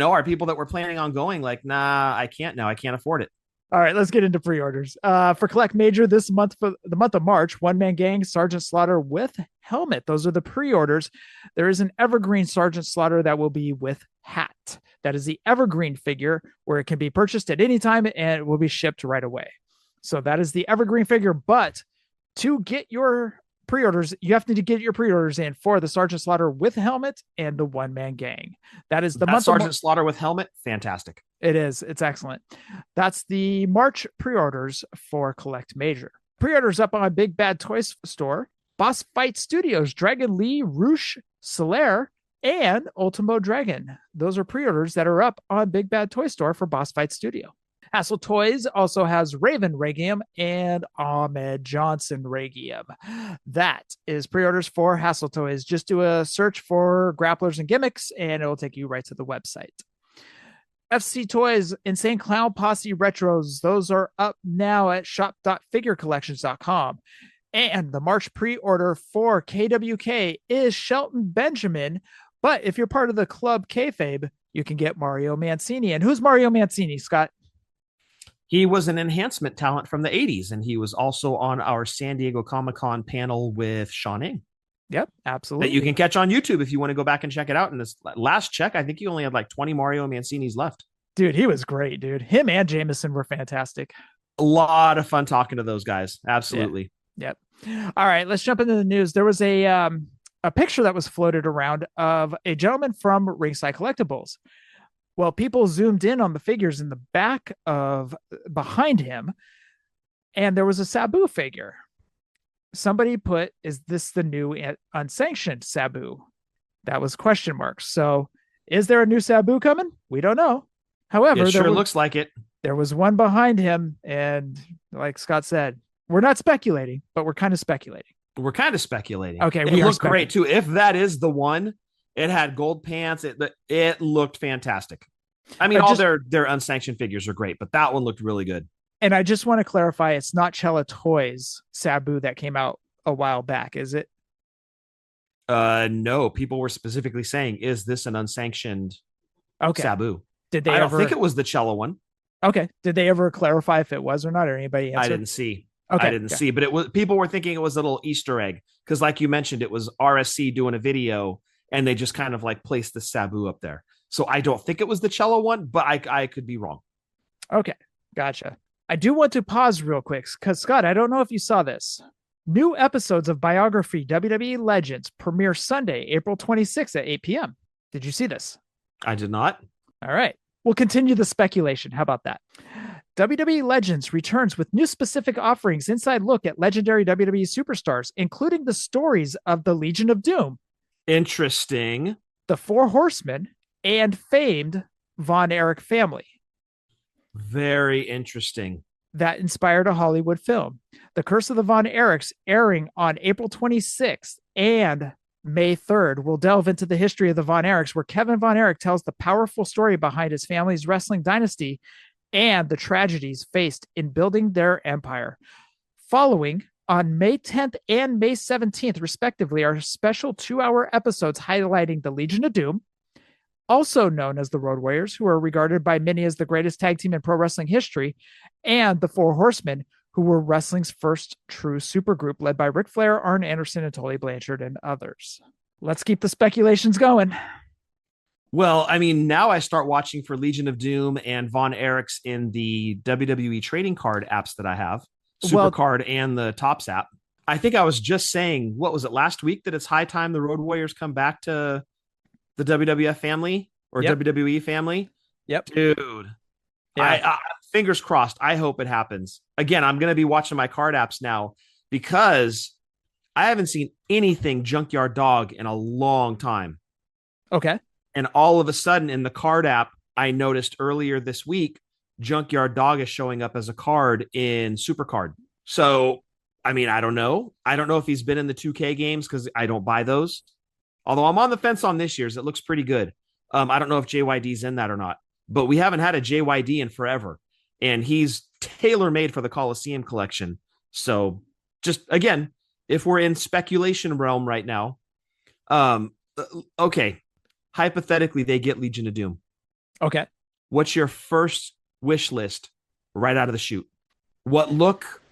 Speaker 9: Are people that were planning on going like, nah, I can't now. I can't afford it.
Speaker 8: All right, let's get into pre-orders. For Collect Major this month, for the month of March, One Man Gang, Sergeant Slaughter with helmet. Those are the pre-orders. There is an Evergreen Sergeant Slaughter that will be with hat. That is the Evergreen figure, where it can be purchased at any time and it will be shipped right away. So that is the Evergreen figure. But to get your pre-orders, you have to get your pre-orders in for the Sergeant Slaughter with helmet and the One Man Gang. That is the month
Speaker 9: Sergeant Slaughter with helmet. Fantastic.
Speaker 8: It is. It's excellent. That's the March pre-orders for Collect Major. Pre-orders up on Big Bad Toys Store, Boss Fight Studios, Dragon Lee, Roosh, Solaire, and Ultimo Dragon. Those are pre-orders that are up on Big Bad Toy Store for Boss Fight Studio. Hassel Toys also has Raven Regium and Ahmed Johnson Regium. That is pre-orders for Hassel Toys. Just do a search for grapplers and gimmicks, and it'll take you right to the website. FC Toys, Insane Clown Posse Retros. Those are up now at shop.figurecollections.com. And the March pre-order for KWK is Shelton Benjamin. But if you're part of the Club Kayfabe, you can get Mario Mancini. And who's Mario Mancini, Scott?
Speaker 9: He was an enhancement talent from the 80s, and he was also on our San Diego Comic-Con panel with Sean Ng.
Speaker 8: Yep, absolutely.
Speaker 9: That you can catch on YouTube if you want to go back and check it out. And this last check, I think he only had like 20 Mario Mancinis left.
Speaker 8: Dude, he was great, dude. Him and Jameson were fantastic.
Speaker 9: A lot of fun talking to those guys. Absolutely.
Speaker 8: Yep. All right, let's jump into the news. There was a picture that was floated around of a gentleman from Ringside Collectibles. Well, people zoomed in on the figures in the back of behind him, and there was a Sabu figure. Somebody put, is this the new unsanctioned Sabu? That was question marks. So is there a new Sabu coming? We don't know. However,
Speaker 9: it sure looks like it.
Speaker 8: There was one behind him. And like Scott said, we're not speculating, but we're kind of speculating.
Speaker 9: We're kind of speculating.
Speaker 8: Okay.
Speaker 9: It looked great too. If that is the one, it had gold pants. It looked fantastic. I mean, all their unsanctioned figures are great, but that one looked really good.
Speaker 8: And I just want to clarify, it's not Cella Toys Sabu that came out a while back, is it?
Speaker 9: No, people were specifically saying, is this an unsanctioned Sabu?
Speaker 8: Did they
Speaker 9: I don't think it was the Cella one.
Speaker 8: Okay. Did they ever clarify if it was or not, or anybody answer?
Speaker 9: I didn't see.
Speaker 8: Okay.
Speaker 9: I didn't see, but it was, people were thinking it was a little Easter egg because, like you mentioned, it was RSC doing a video and they just kind of like placed the Sabu up there. So I don't think it was the cello one, but I could be wrong.
Speaker 8: Okay. Gotcha. I do want to pause real quick because, Scott, I don't know if you saw this. New episodes of Biography WWE Legends premiere Sunday, April 26th at 8 p.m. Did you see this?
Speaker 9: I did not.
Speaker 8: All right. We'll continue the speculation. How about that? WWE Legends returns with new specific offerings, inside look at legendary WWE superstars, including the stories of the Legion of Doom,
Speaker 9: Interesting.
Speaker 8: the Four Horsemen, and famed Von Erich family.
Speaker 9: Very interesting.
Speaker 8: That inspired a Hollywood film. The Curse of the Von Erichs, airing on April 26th and May 3rd, will delve into the history of the Von Erichs, where Kevin Von Erich tells the powerful story behind his family's wrestling dynasty and the tragedies faced in building their empire. Following on May 10th and May 17th, respectively, are special 2-hour episodes highlighting the Legion of Doom, also known as the Road Warriors, who are regarded by many as the greatest tag team in pro wrestling history, and the Four Horsemen, who were wrestling's first true supergroup, led by Ric Flair, Arn Anderson, and Tully Blanchard, and others. Let's keep the speculations going.
Speaker 9: Well, I mean, now I start watching for Legion of Doom and Von Erichs in the WWE trading card apps that I have, Supercard and the Tops app. I think I was just saying, what was it, last week, that it's high time the Road Warriors come back to the WWF family or WWE family.
Speaker 8: Yep.
Speaker 9: Dude.
Speaker 8: Yeah.
Speaker 9: I fingers crossed. I hope it happens. Again, I'm going to be watching my card apps now because I haven't seen anything Junkyard Dog in a long time.
Speaker 8: Okay.
Speaker 9: And all of a sudden in the card app, I noticed earlier this week, Junkyard Dog is showing up as a card in Supercard. So, I mean, I don't know. I don't know if he's been in the 2K games because I don't buy those. Although I'm on the fence on this year's. It looks pretty good. I don't know if JYD's in that or not. But we haven't had a JYD in forever. And he's tailor-made for the Coliseum collection. So just, again, if we're in speculation realm right now, okay, hypothetically, they get Legion of Doom.
Speaker 8: Okay.
Speaker 9: What's your first wish list right out of the chute? What look?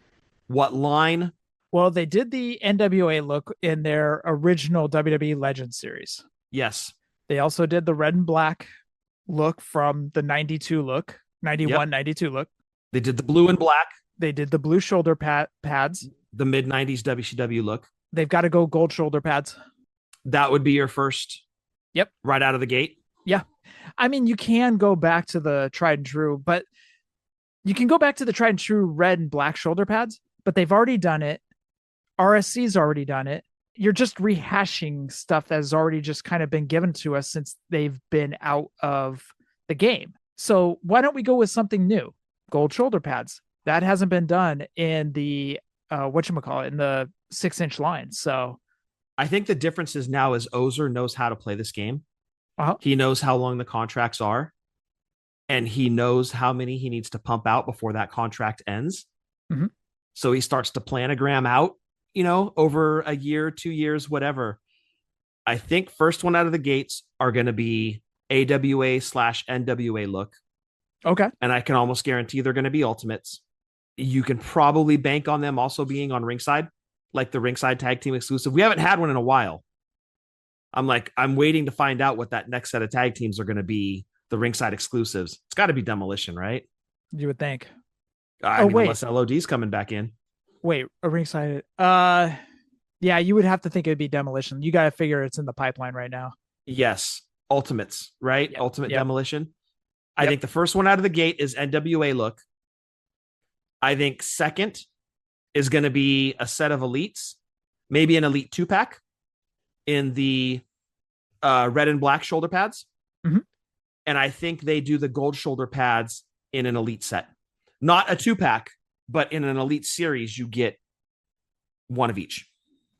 Speaker 9: What line?
Speaker 8: Well, they did the NWA look in their original WWE Legends series.
Speaker 9: Yes.
Speaker 8: They also did the red and black look from the 92 look, 91, 92 look.
Speaker 9: They did the blue and black.
Speaker 8: They did the blue shoulder pads.
Speaker 9: The mid-90s WCW look.
Speaker 8: They've got to go gold shoulder pads.
Speaker 9: That would be your first.
Speaker 8: Yep.
Speaker 9: Right out of the gate.
Speaker 8: Yeah. I mean, you can go back to the tried and true, but you can go back to the tried and true red and black shoulder pads, but they've already done it. RSC's already done it. You're just rehashing stuff that has already just kind of been given to us since they've been out of the game. So why don't we go with something new? Gold shoulder pads. That hasn't been done in the, whatchamacallit, in the 6-inch line. So
Speaker 9: I think the difference is now is Ozer knows how to play this game.
Speaker 8: Uh-huh.
Speaker 9: He knows how long the contracts are, and he knows how many he needs to pump out before that contract ends.
Speaker 8: Mm-hmm.
Speaker 9: So he starts to planogram out, over a year, 2 years, whatever. I think first one out of the gates are going to be AWA/NWA look.
Speaker 8: Okay.
Speaker 9: And I can almost guarantee they're going to be ultimates. You can probably bank on them also being on ringside, like the ringside tag team exclusive. We haven't had one in a while. I'm waiting to find out what that next set of tag teams are going to be, the ringside exclusives. It's got to be Demolition, right?
Speaker 8: You would think.
Speaker 9: Wait. Unless LOD's coming back in.
Speaker 8: Wait, a ringside. Yeah, you would have to think it'd be Demolition. You got to figure it's in the pipeline right now.
Speaker 9: Yes. Ultimates, right?
Speaker 8: Yep.
Speaker 9: Ultimate
Speaker 8: Yep.
Speaker 9: Demolition. I think the first one out of the gate is NWA look. I think second is going to be a set of elites, maybe an elite 2-pack in the red and black shoulder pads.
Speaker 8: Mm-hmm.
Speaker 9: And I think they do the gold shoulder pads in an elite set. Not a 2-pack, but in an elite series, you get one of each.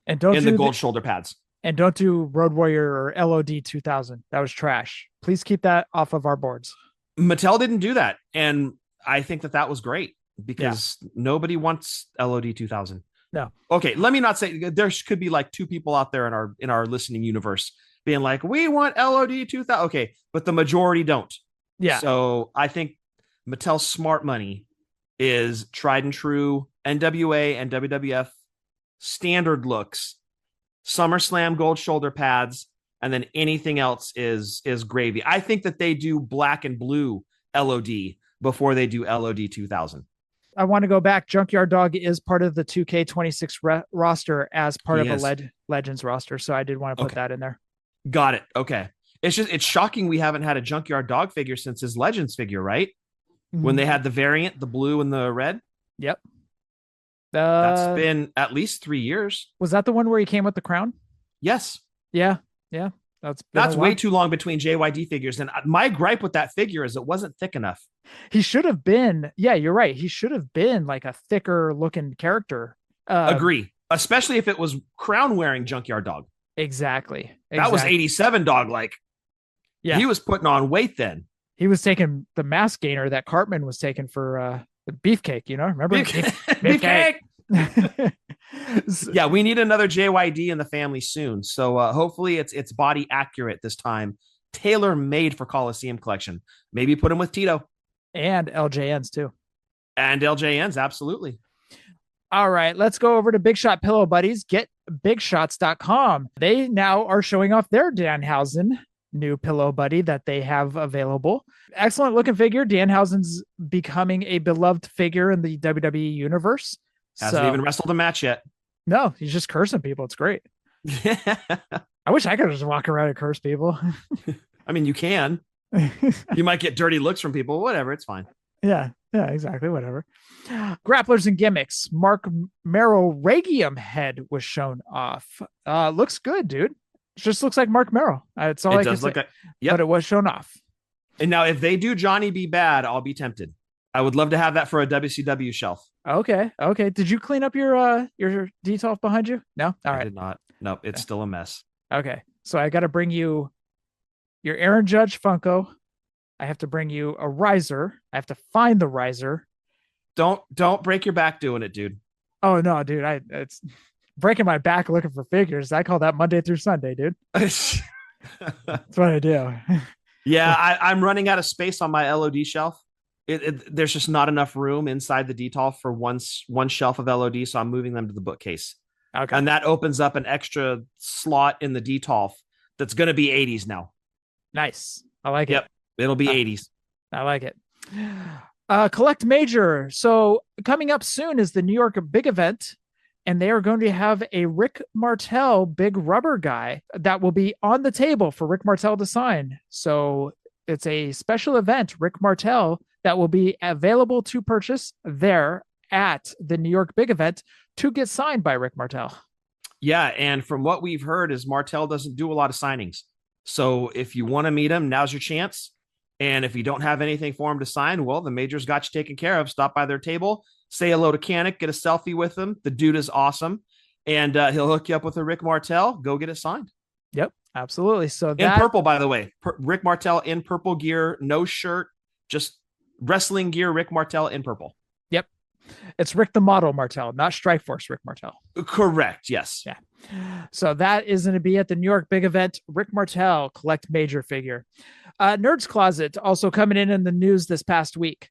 Speaker 8: And don't
Speaker 9: in the gold shoulder pads.
Speaker 8: And don't do Road Warrior or LOD 2000. That was trash. Please keep that off of our boards.
Speaker 9: Mattel didn't do that. And I think that was great because nobody wants LOD 2000.
Speaker 8: No.
Speaker 9: Okay. Let me not say there could be like 2 people out there in our listening universe being like, we want LOD 2000. Okay. But the majority don't.
Speaker 8: Yeah.
Speaker 9: So I think Mattel's smart money is tried and true NWA and WWF standard looks, SummerSlam gold shoulder pads, and then anything else is gravy. I think that they do black and blue LOD before they do LOD 2000.
Speaker 8: I want to go back. Junkyard Dog is part of the 2K26 roster as part of a Legends roster. So I did want to put that in there.
Speaker 9: Got it. Okay. It's shocking we haven't had a Junkyard Dog figure since his Legends figure, right? Mm-hmm. When they had the variant, the blue and the red.
Speaker 8: Yep.
Speaker 9: That's been at least 3 years.
Speaker 8: Was that the one where he came with the crown?
Speaker 9: Yes.
Speaker 8: Yeah. That's
Speaker 9: way too long between JYD figures. And my gripe with that figure is it wasn't thick enough.
Speaker 8: He should have been. Yeah, you're right. He should have been like a thicker looking character.
Speaker 9: Agree. Especially if it was crown wearing Junkyard Dog.
Speaker 8: Exactly.
Speaker 9: That was 87 Dog. Like,
Speaker 8: yeah,
Speaker 9: he was putting on weight then.
Speaker 8: He was taking the mass gainer that Cartman was taking for the beefcake. You know, remember
Speaker 9: beefcake? Yeah, we need another JYD in the family soon. So hopefully it's body accurate this time, tailor made for Coliseum collection. Maybe put him with Tito
Speaker 8: and LJNs too.
Speaker 9: And LJNs, absolutely.
Speaker 8: All right, let's go over to Big Shot Pillow Buddies. GetBigShots.com. They now are showing off their Danhausen new pillow buddy that they have available. Excellent looking figure. Danhausen's becoming a beloved figure in the WWE universe.
Speaker 9: Hasn't even wrestled a match yet.
Speaker 8: No, he's just cursing people. It's great. I wish I could just walk around and curse people.
Speaker 9: I mean, you can. You might get dirty looks from people. Whatever. It's fine.
Speaker 8: Yeah, exactly. Whatever. Grapplers and gimmicks. Marc Mero Regium head was shown off. Looks good, dude. It just looks like Marc Mero. It's all
Speaker 9: it
Speaker 8: I
Speaker 9: does
Speaker 8: can
Speaker 9: look
Speaker 8: say.
Speaker 9: like, yep.
Speaker 8: But it was shown off.
Speaker 9: And now if they do Johnny B. Bad, I'll be tempted. I would love to have that for a WCW shelf.
Speaker 8: Okay. Did you clean up your detail behind you? No? All right.
Speaker 9: I did not. Nope, it's still a mess.
Speaker 8: Okay. So I got to bring you your Aaron Judge Funko. I have to bring you a riser. I have to find the riser.
Speaker 9: Don't break your back doing it, dude.
Speaker 8: Oh no, dude. It's breaking my back looking for figures. I call that Monday through Sunday, dude. That's what I do.
Speaker 9: Yeah, I'm running out of space on my LOD shelf. There's just not enough room inside the detail for one shelf of LOD, so I'm moving them to the bookcase.
Speaker 8: Okay.
Speaker 9: And that opens up an extra slot in the detail that's going to be 80s now.
Speaker 8: Nice. I like it.
Speaker 9: Yep. It'll be 80s.
Speaker 8: I like it. Collect Major. So coming up soon is the New York Big Event, and they are going to have a Rick Martel big rubber guy that will be on the table for Rick Martel to sign. So it's a special event, Rick Martel, that will be available to purchase there at the New York Big Event to get signed by Rick Martel.
Speaker 9: Yeah, and from what we've heard is Martel doesn't do a lot of signings. So if you want to meet him, now's your chance. And if you don't have anything for him to sign, well, the Major's got you taken care of. Stop by their table, say hello to Canik, get a selfie with him. The dude is awesome. And he'll hook you up with a Rick Martel. Go get it signed.
Speaker 8: Yep, absolutely. So
Speaker 9: in purple, by the way, Rick Martel in purple gear, no shirt, just wrestling gear, Rick Martel in purple.
Speaker 8: Yep. It's Rick the Model Martel, not Strikeforce Rick Martel.
Speaker 9: Correct. Yes.
Speaker 8: Yeah. So that is going to be at the New York Big Event. Rick Martel, Collect Major figure. Nerds Closet also coming in the news this past week.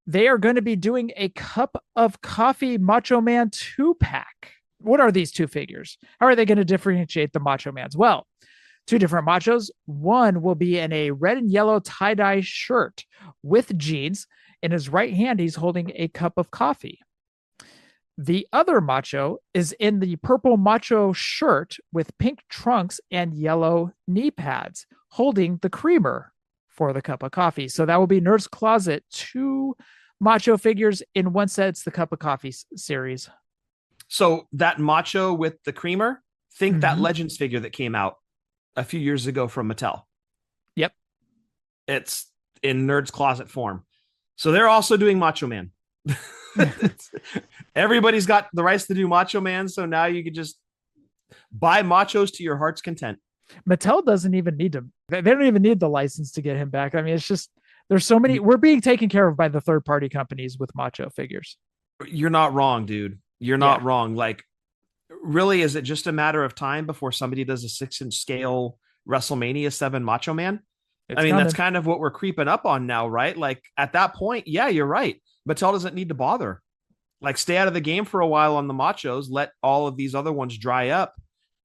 Speaker 8: They are going to be doing a Cup of Coffee Macho Man 2-pack. What are these two figures? How are they going to differentiate the Macho Mans? Well, two different machos. One will be in a red and yellow tie-dye shirt with jeans. In his right hand, he's holding a cup of coffee. The other macho is in the purple macho shirt with pink trunks and yellow knee pads, holding the creamer for the cup of coffee. So that will be Nerds Closet, two macho figures in one set. It's the Cup of Coffee series.
Speaker 9: So that macho with the creamer, think that Legends figure that came out a few years ago from Mattel.
Speaker 8: Yep.
Speaker 9: It's in Nerds Closet form. So they're also doing Macho Man. Everybody's got the rights to do Macho Man, so now you can just buy machos to your heart's content.
Speaker 8: Mattel doesn't even need to. They don't even need the license to get him back. I mean, it's just there's so many. We're being taken care of by the third-party companies with macho figures.
Speaker 9: You're not wrong, dude. You're not wrong. Like, really, is it just a matter of time before somebody does a 6-inch scale WrestleMania 7 Macho Man?
Speaker 8: It's
Speaker 9: I mean,
Speaker 8: coming.
Speaker 9: that's kind of what we're creeping up on now, right? Like at that point, yeah, you're right. Mattel doesn't need to bother. Like stay out of the game for a while on the Machos. Let all of these other ones dry up.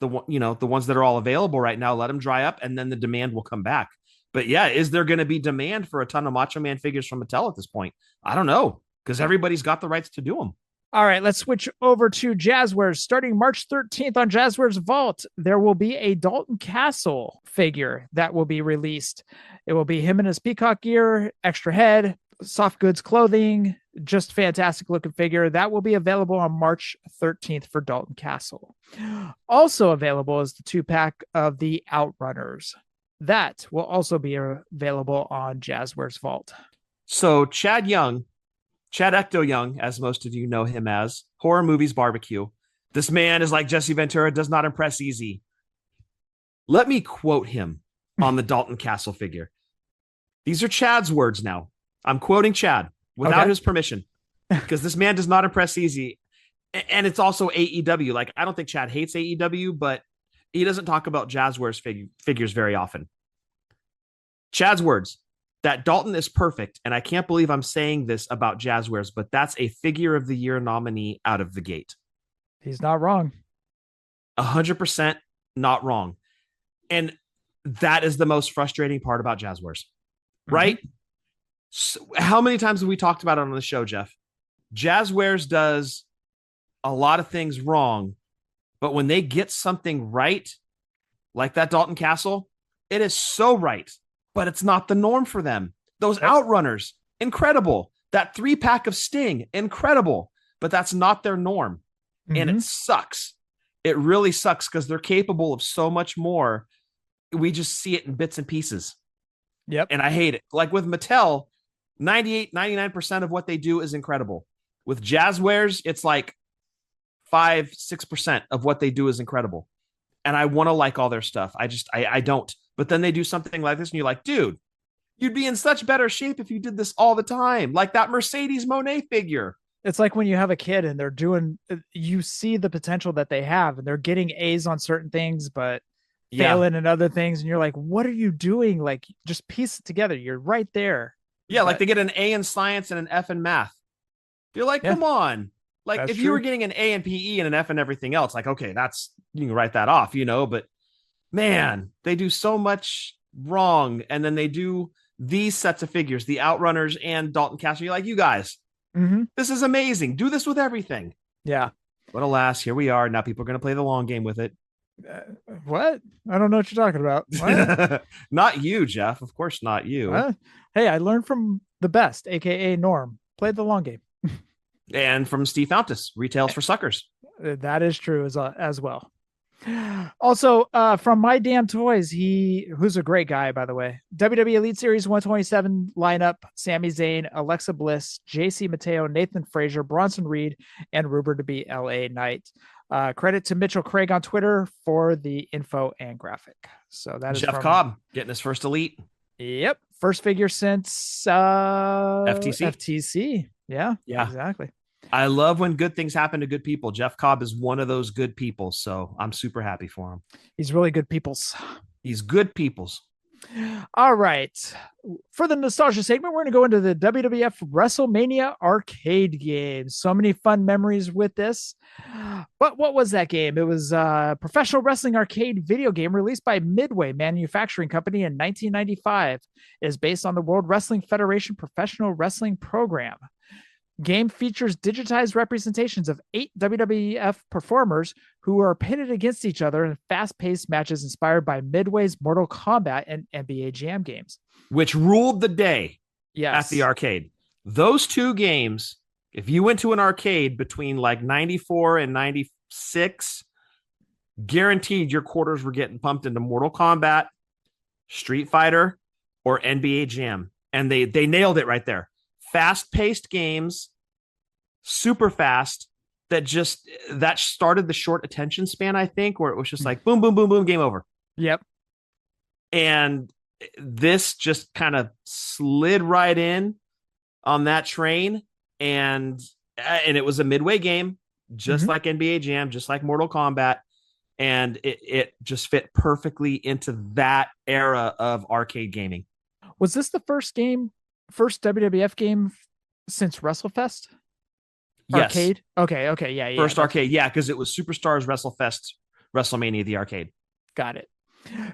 Speaker 9: The ones that are all available right now, let them dry up, and then the demand will come back. But yeah, is there going to be demand for a ton of Macho Man figures from Mattel at this point? I don't know, because everybody's got the rights to do them.
Speaker 8: All right, let's switch over to Jazwares. Starting March 13th on Jazwares Vault, there will be a Dalton Castle figure that will be released. It will be him in his peacock gear, extra head, soft goods clothing, just fantastic looking figure. That will be available on March 13th for Dalton Castle. Also available is the 2-pack of the Outrunners. That will also be available on Jazwares Vault.
Speaker 9: So Chad Ecto Young, as most of you know him as, Horror Movies Barbecue. This man is like Jesse Ventura, does not impress easy. Let me quote him on the Dalton Castle figure. These are Chad's words now. I'm quoting Chad without his permission because this man does not impress easy. And it's also AEW. Like, I don't think Chad hates AEW, but he doesn't talk about Jazwares figures very often. Chad's words, that Dalton is perfect. And I can't believe I'm saying this about Jazwares, but that's a figure of the year nominee out of the gate.
Speaker 8: He's not wrong.
Speaker 9: 100% not wrong. And that is the most frustrating part about Jazwares, right? So how many times have we talked about it on the show, Jeff? Jazwares does a lot of things wrong, but when they get something right, like that Dalton Castle, it is so right, but it's not the norm for them. Those Outrunners, incredible. That 3-pack of Sting, incredible, but that's not their norm. And it sucks. It really sucks because they're capable of so much more. We just see it in bits and pieces.
Speaker 8: Yep.
Speaker 9: And I hate it. Like with Mattel, 99% of what they do is incredible. With Jazwares, it's like 5-6% of what they do is incredible. And I want to like all their stuff. I don't. But then they do something like this and you're like, dude, you'd be in such better shape if you did this all the time. Like that Mercedes Monet figure.
Speaker 8: It's like when you have a kid and they're doing, you see the potential that they have and they're getting A's on certain things, but failing in other things. And you're like, what are you doing? Like, just piece it together. You're right there.
Speaker 9: Yeah. Like they get an A in science and an F in math. You're like, come on. Like
Speaker 8: That's
Speaker 9: if
Speaker 8: true.
Speaker 9: you were getting an A in PE and an F in everything else, like, okay, you can write that off, but man, they do so much wrong. And then they do these sets of figures, the Outrunners and Dalton Castle. You're like, you guys, this is amazing. Do this with everything.
Speaker 8: Yeah.
Speaker 9: But alas, here we are. Now people are going to play the long game with it.
Speaker 8: What? I don't know what you're talking about. What?
Speaker 9: Not you, Jeff. Of course not you.
Speaker 8: Hey, I learned from the best, aka Norm. Played the long game.
Speaker 9: And from Steve Fountas, Retails for Suckers.
Speaker 8: That is true as well. Also, from My Damn Toys, who's a great guy, by the way. WWE Elite Series 127 lineup: Sami Zayn, Alexa Bliss, JC Mateo, Nathan Frazier, Bronson Reed, and Ruber to be LA Knight. Credit to Mitchell Craig on Twitter for the info and graphic. So that is
Speaker 9: Jeff Cobb getting his first Elite.
Speaker 8: Yep. First figure since FTC. Yeah, exactly.
Speaker 9: I love when good things happen to good people. Jeff Cobb is one of those good people, so I'm super happy for him.
Speaker 8: He's really good peoples.
Speaker 9: He's good peoples.
Speaker 8: All right. For the nostalgia segment, we're going to go into the WWF WrestleMania arcade game. So many fun memories with this. But what was that game? It was a professional wrestling arcade video game released by Midway Manufacturing Company in 1995. It is based on the World Wrestling Federation Professional Wrestling Program. Game features digitized representations of 8 WWF performers who are pitted against each other in fast-paced matches inspired by Midway's Mortal Kombat and NBA Jam games.
Speaker 9: Which ruled the day
Speaker 8: at
Speaker 9: the arcade. Those two games, if you went to an arcade between like 94 and 96, guaranteed your quarters were getting pumped into Mortal Kombat, Street Fighter, or NBA Jam. And they nailed it right there. Fast-paced games, super fast, that started the short attention span, I think, where it was just like boom, boom, boom, boom, game over.
Speaker 8: Yep.
Speaker 9: And this just kind of slid right in on that train, and it was a Midway game, just like NBA Jam, just like Mortal Kombat, and it just fit perfectly into that era of arcade gaming.
Speaker 8: Was this the first WWF game since WrestleFest?
Speaker 9: Yes.
Speaker 8: Arcade? Okay, yeah.
Speaker 9: First arcade, yeah, because it was Superstars WrestleFest, WrestleMania, the arcade.
Speaker 8: Got it.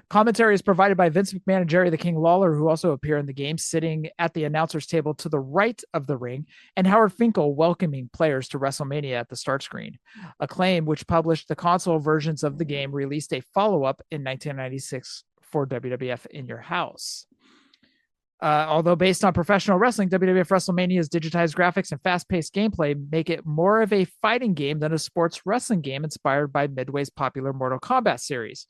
Speaker 8: Commentary is provided by Vince McMahon and Jerry the King Lawler, who also appear in the game, sitting at the announcer's table to the right of the ring, and Howard Finkel welcoming players to WrestleMania at the start screen. Acclaim, which published the console versions of the game, released a follow-up in 1996 for WWF In Your House. Although based on professional wrestling, WWF WrestleMania's digitized graphics and fast-paced gameplay make it more of a fighting game than a sports wrestling game inspired by Midway's popular Mortal Kombat series.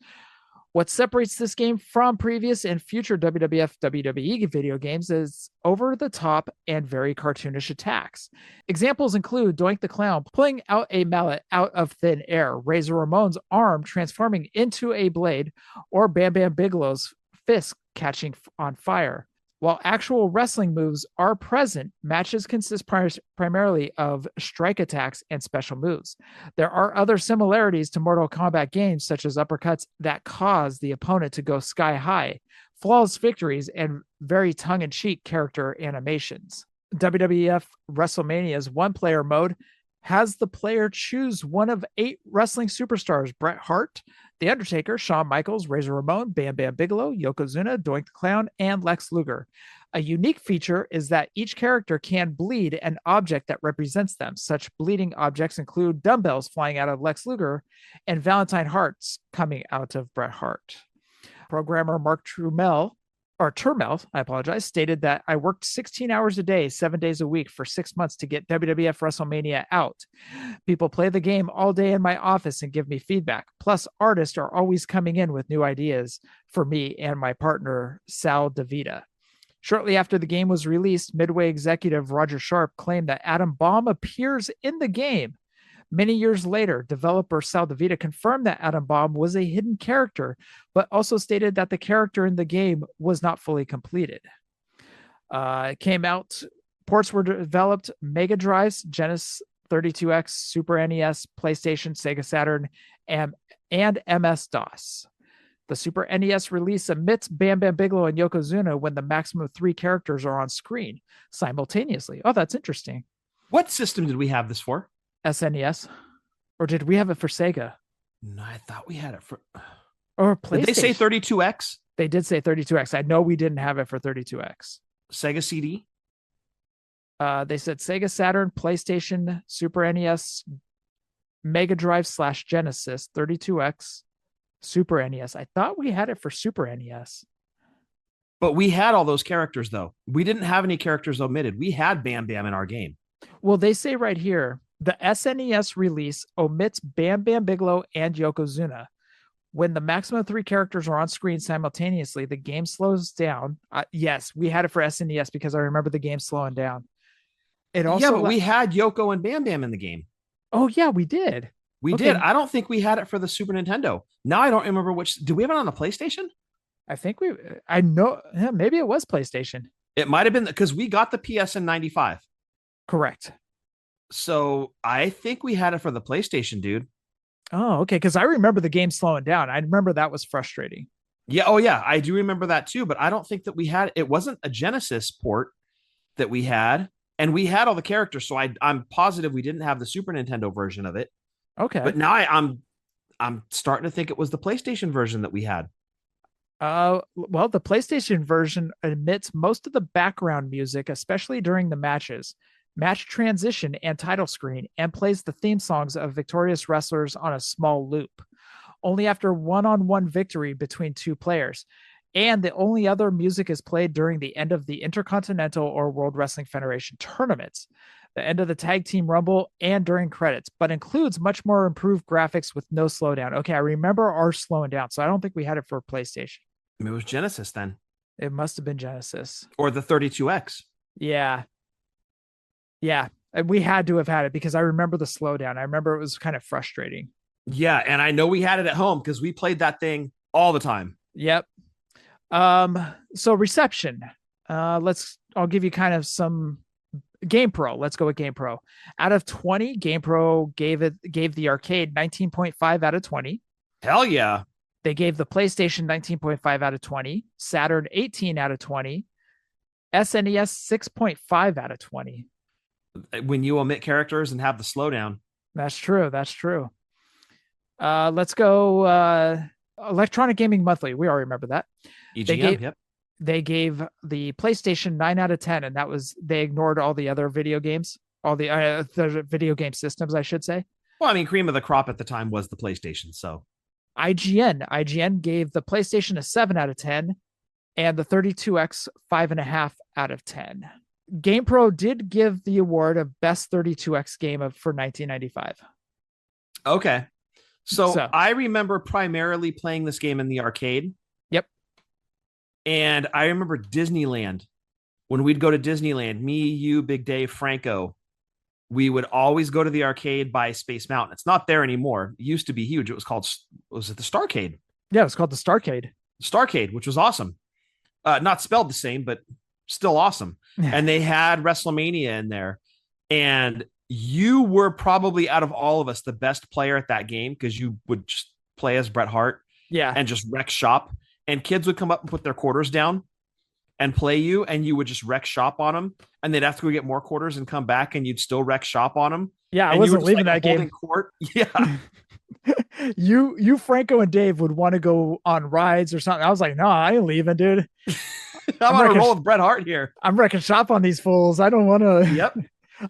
Speaker 8: What separates this game from previous and future WWF WWE video games is over-the-top and very cartoonish attacks. Examples include Doink the Clown pulling out a mallet out of thin air, Razor Ramon's arm transforming into a blade, or Bam Bam Bigelow's fist catching on fire. While actual wrestling moves are present, matches consist primarily of strike attacks and special moves. There are other similarities to Mortal Kombat games, such as uppercuts that cause the opponent to go sky high, flawless victories, and very tongue-in-cheek character animations. WWF WrestleMania's one-player mode has the player choose one of 8 wrestling superstars: Bret Hart, The Undertaker, Shawn Michaels, Razor Ramon, Bam Bam Bigelow, Yokozuna, Doink the Clown, and Lex Luger. A unique feature is that each character can bleed an object that represents them. Such bleeding objects include dumbbells flying out of Lex Luger and Valentine hearts coming out of Bret Hart. Programmer Mark Turmel, stated that I worked 16 hours a day, 7 days a week for 6 months to get WWF WrestleMania out. People play the game all day in my office and give me feedback. Plus, artists are always coming in with new ideas for me and my partner, Sal DeVita. Shortly after the game was released, Midway executive Roger Sharp claimed that Atom Bomb appears in the game. Many years later, developer Sal DeVita confirmed that Atom Bomb was a hidden character, but also stated that the character in the game was not fully completed. It came out, ports were developed, Mega Drives, Genesis 32X, Super NES, PlayStation, Sega Saturn, and MS-DOS. The Super NES release omits Bam Bam Bigelow and Yokozuna when the maximum of 3 characters are on screen simultaneously. Oh, that's interesting.
Speaker 9: What system did we have this for?
Speaker 8: SNES, or did we have it for Sega?
Speaker 9: No, I thought we had it for.
Speaker 8: Or PlayStation.
Speaker 9: Did they say 32X?
Speaker 8: They did say 32X. I know we didn't have it for 32X.
Speaker 9: Sega CD.
Speaker 8: They said Sega Saturn, PlayStation, Super NES, Mega Drive / Genesis, 32X, Super NES. I thought we had it for Super NES.
Speaker 9: But we had all those characters, though. We didn't have any characters omitted. We had Bam Bam in our game.
Speaker 8: Well, they say right here, the SNES release omits Bam Bam Bigelow and Yokozuna. When the maximum of 3 characters are on screen simultaneously, the game slows down. Yes, we had it for SNES because I remember the game slowing down. It also
Speaker 9: but we had Yoko and Bam Bam in the game.
Speaker 8: Oh, yeah, we did.
Speaker 9: We did. I don't think we had it for the Super Nintendo. Now I don't remember which. Did we have it on the PlayStation?
Speaker 8: I know. Yeah, maybe it was PlayStation.
Speaker 9: It might have been because we got the PS in 95.
Speaker 8: Correct.
Speaker 9: So I think we had it for the PlayStation, dude.
Speaker 8: Oh, okay. Because I remember the game slowing down. I remember that was frustrating.
Speaker 9: Yeah. Oh, yeah. I do remember that too. But I don't think that we had. It wasn't a Genesis port that we had, and we had all the characters. So I'm positive we didn't have the Super Nintendo version of it.
Speaker 8: Okay.
Speaker 9: But now I'm starting to think it was the PlayStation version that we had.
Speaker 8: Well, the PlayStation version omits most of the background music, especially during the matches, match transition and title screen, and plays the theme songs of victorious wrestlers on a small loop. Only after one-on-one victory between 2 players. And the only other music is played during the end of the Intercontinental or World Wrestling Federation tournaments, the end of the Tag Team Rumble, and during credits, but includes much more improved graphics with no slowdown. Okay, I remember ours slowing down, so I don't think we had it for PlayStation.
Speaker 9: It was Genesis then.
Speaker 8: It must have been Genesis.
Speaker 9: Or the 32X.
Speaker 8: Yeah. Yeah, we had to have had it because I remember the slowdown. I remember it was kind of frustrating.
Speaker 9: Yeah, and I know we had it at home because we played that thing all the time.
Speaker 8: Yep. So reception. I'll give you kind of some GamePro. Let's go with GamePro. Out of 20, GamePro gave the arcade 19.5 out of 20.
Speaker 9: Hell yeah.
Speaker 8: They gave the PlayStation 19.5 out of 20, Saturn 18 out of 20, SNES 6.5 out of 20.
Speaker 9: When you omit characters and have the slowdown.
Speaker 8: That's true. That's true. Let's go Electronic Gaming Monthly. We already remember that.
Speaker 9: EGM,
Speaker 8: they gave the PlayStation 9 out of 10, and they ignored all the other video games, all the video game systems, I should say.
Speaker 9: Well, I mean, cream of the crop at the time was the PlayStation, so.
Speaker 8: IGN gave the PlayStation a 7 out of 10 and the 32X 5.5 out of 10. GamePro did give the award of best 32X game for 1995.
Speaker 9: Okay. So I remember primarily playing this game in the arcade.
Speaker 8: Yep.
Speaker 9: And I remember Disneyland. When we'd go to Disneyland, me, you, Big Dave, Franco, we would always go to the arcade by Space Mountain. It's not there anymore. It used to be huge. It was it the Starcade?
Speaker 8: Yeah, it was called the Starcade.
Speaker 9: Starcade, which was awesome. Not spelled the same, but still awesome. And they had WrestleMania in there. And you were probably, out of all of us, the best player at that game because you would just play as Bret Hart and just wreck shop. And kids would come up and put their quarters down and play you, and you would just wreck shop on them, and they'd have to go get more quarters and come back, and you'd still wreck shop on them.
Speaker 8: Yeah, I
Speaker 9: and
Speaker 8: wasn't leaving that game.
Speaker 9: Court. Yeah.
Speaker 8: you, Franco, and Dave would want to go on rides or something. I was like, no, I ain't leaving, dude.
Speaker 9: I'm on a roll with Bret Hart here.
Speaker 8: I'm wrecking shop on these fools. I don't want to.
Speaker 9: Yep.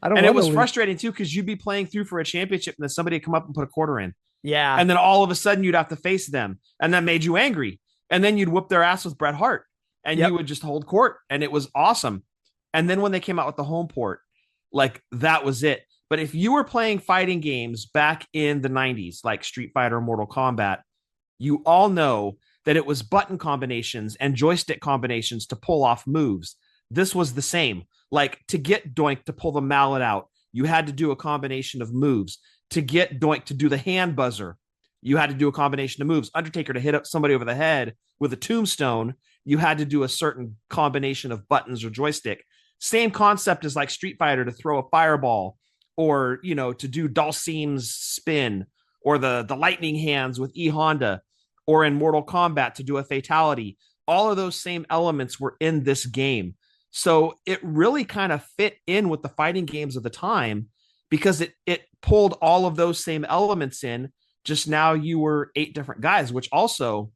Speaker 9: And it was frustrating too, because you'd be playing through for a championship, and then somebody would come up and put a quarter in.
Speaker 8: Yeah.
Speaker 9: And then all of a sudden you'd have to face them, and that made you angry. And then you'd whoop their ass with Bret Hart. And you would just hold court, and it was awesome. And then when they came out with the home port, like that was it. But if you were playing fighting games back in the 90s, like Street Fighter, Mortal Kombat, you all know that it was button combinations and joystick combinations to pull off moves. This was the same. Like to get Doink to pull the mallet out, you had to do a combination of moves. To get Doink to do the hand buzzer, you had to do a combination of moves. Undertaker to hit up somebody over the head with a tombstone, you had to do a certain combination of buttons or joystick. Same concept as like Street Fighter to throw a fireball, or, you know, to do Dhalsim's spin, or the lightning hands with E Honda, or in Mortal Kombat to do a fatality. All of those same elements were in this game. So it really kind of fit in with the fighting games of the time, because it pulled all of those same elements in. Just now you were 8 different guys, which also,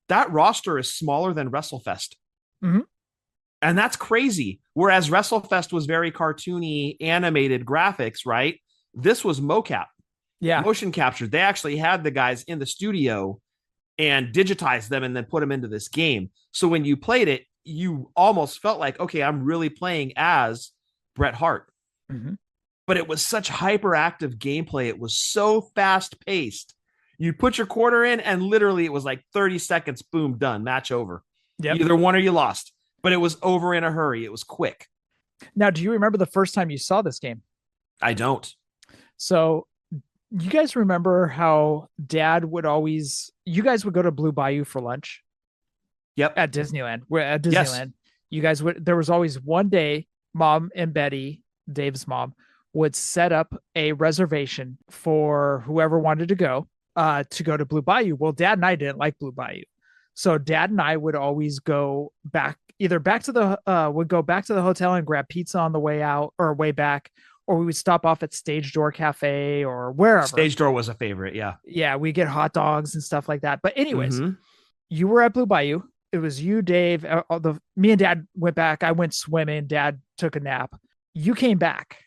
Speaker 9: that roster is smaller than WrestleFest.
Speaker 8: Mm-hmm.
Speaker 9: And that's crazy. Whereas WrestleFest was very cartoony, animated graphics, right? This was mocap.
Speaker 8: Yeah.
Speaker 9: Motion captured. They actually had the guys in the studio and digitized them and then put them into this game. So when you played it, you almost felt like, okay, I'm really playing as Bret Hart.
Speaker 8: Mm-hmm.
Speaker 9: But it was such hyperactive gameplay. It was so fast paced. You put your quarter in, and literally it was like 30 seconds, boom, done, match over.
Speaker 8: Yep.
Speaker 9: Either won or you lost, but it was over in a hurry. It was quick.
Speaker 8: Now, do you remember the first time you saw this game?
Speaker 9: I don't.
Speaker 8: So you guys remember how Dad would you guys would go to Blue Bayou for lunch?
Speaker 9: Yep.
Speaker 8: At Disneyland. Yes. You guys there was always one day, Mom and Betty, Dave's mom, would set up a reservation for whoever wanted to go to Blue Bayou. Well, Dad and I didn't like Blue Bayou. So Dad and I would always go back to the hotel and grab pizza on the way out or way back, or we would stop off at Stage Door Cafe or wherever.
Speaker 9: Stage Door was a favorite. Yeah.
Speaker 8: Yeah. We get hot dogs and stuff like that. But anyways, You were at Blue Bayou. It was you, Dave, me and Dad went back. I went swimming. Dad took a nap. You came back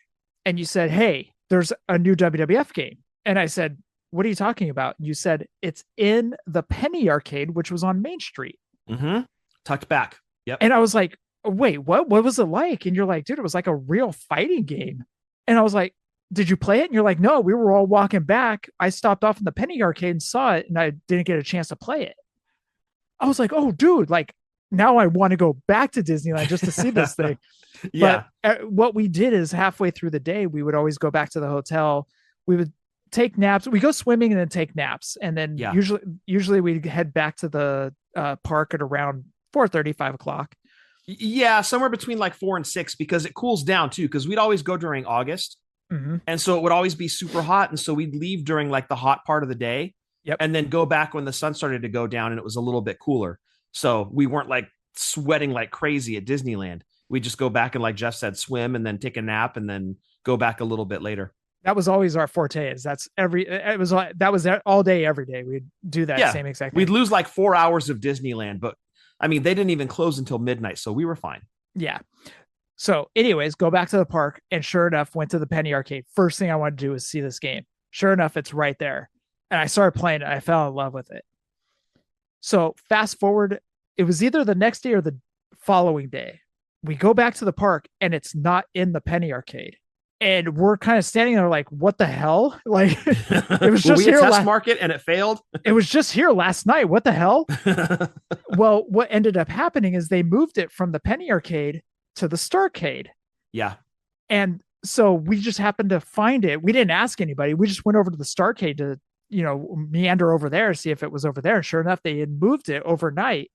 Speaker 8: and you said, "Hey, there's a new WWF game." And I said, "What are you talking about?" You said, "It's in the Penny Arcade, which was on Main Street."
Speaker 9: Mm-hmm. Tucked back. Yep.
Speaker 8: And I was like, "Wait, what was it like?" And you're like, "Dude, it was like a real fighting game." And I was like, "Did you play it?" And you're like, "No, we were all walking back. I stopped off in the Penny Arcade and saw it, and I didn't get a chance to play it." I was like, "Oh, dude, like now I want to go back to Disneyland just to see this thing."
Speaker 9: Yeah.
Speaker 8: But what we did is halfway through the day, we would always go back to the hotel. We would take naps. We go swimming and then take naps. And then usually we'd head back to the park at around 4:30, 5 o'clock.
Speaker 9: Yeah. Somewhere between like 4 and 6, because it cools down too. Cause we'd always go during August.
Speaker 8: Mm-hmm.
Speaker 9: And so it would always be super hot. And so we'd leave during like the hot part of the day.
Speaker 8: Yep.
Speaker 9: And then go back when the sun started to go down and it was a little bit cooler. So we weren't like sweating like crazy at Disneyland. we just go back and, like Jeff said, swim and then take a nap and then go back a little bit later.
Speaker 8: That was always our forte. That was all day, every day. We'd do that same exact thing.
Speaker 9: We'd lose like 4 hours of Disneyland, but I mean, they didn't even close until midnight. So we were fine.
Speaker 8: Yeah. So anyways, go back to the park, and sure enough, went to the Penny Arcade. First thing I wanted to do was see this game. Sure enough, it's right there. And I started playing it. I fell in love with it. So fast forward, it was either the next day or the following day. We go back to the park and it's not in the Penny Arcade. And we're kind of standing there like, what the hell? Like, it was just here
Speaker 9: test market and it failed.
Speaker 8: It was just here last night. What the hell? Well, what ended up happening is they moved it from the Penny Arcade to the Starcade.
Speaker 9: Yeah.
Speaker 8: And so we just happened to find it. We didn't ask anybody. We just went over to the Starcade to, meander over there, see if it was over there. And sure enough, they had moved it overnight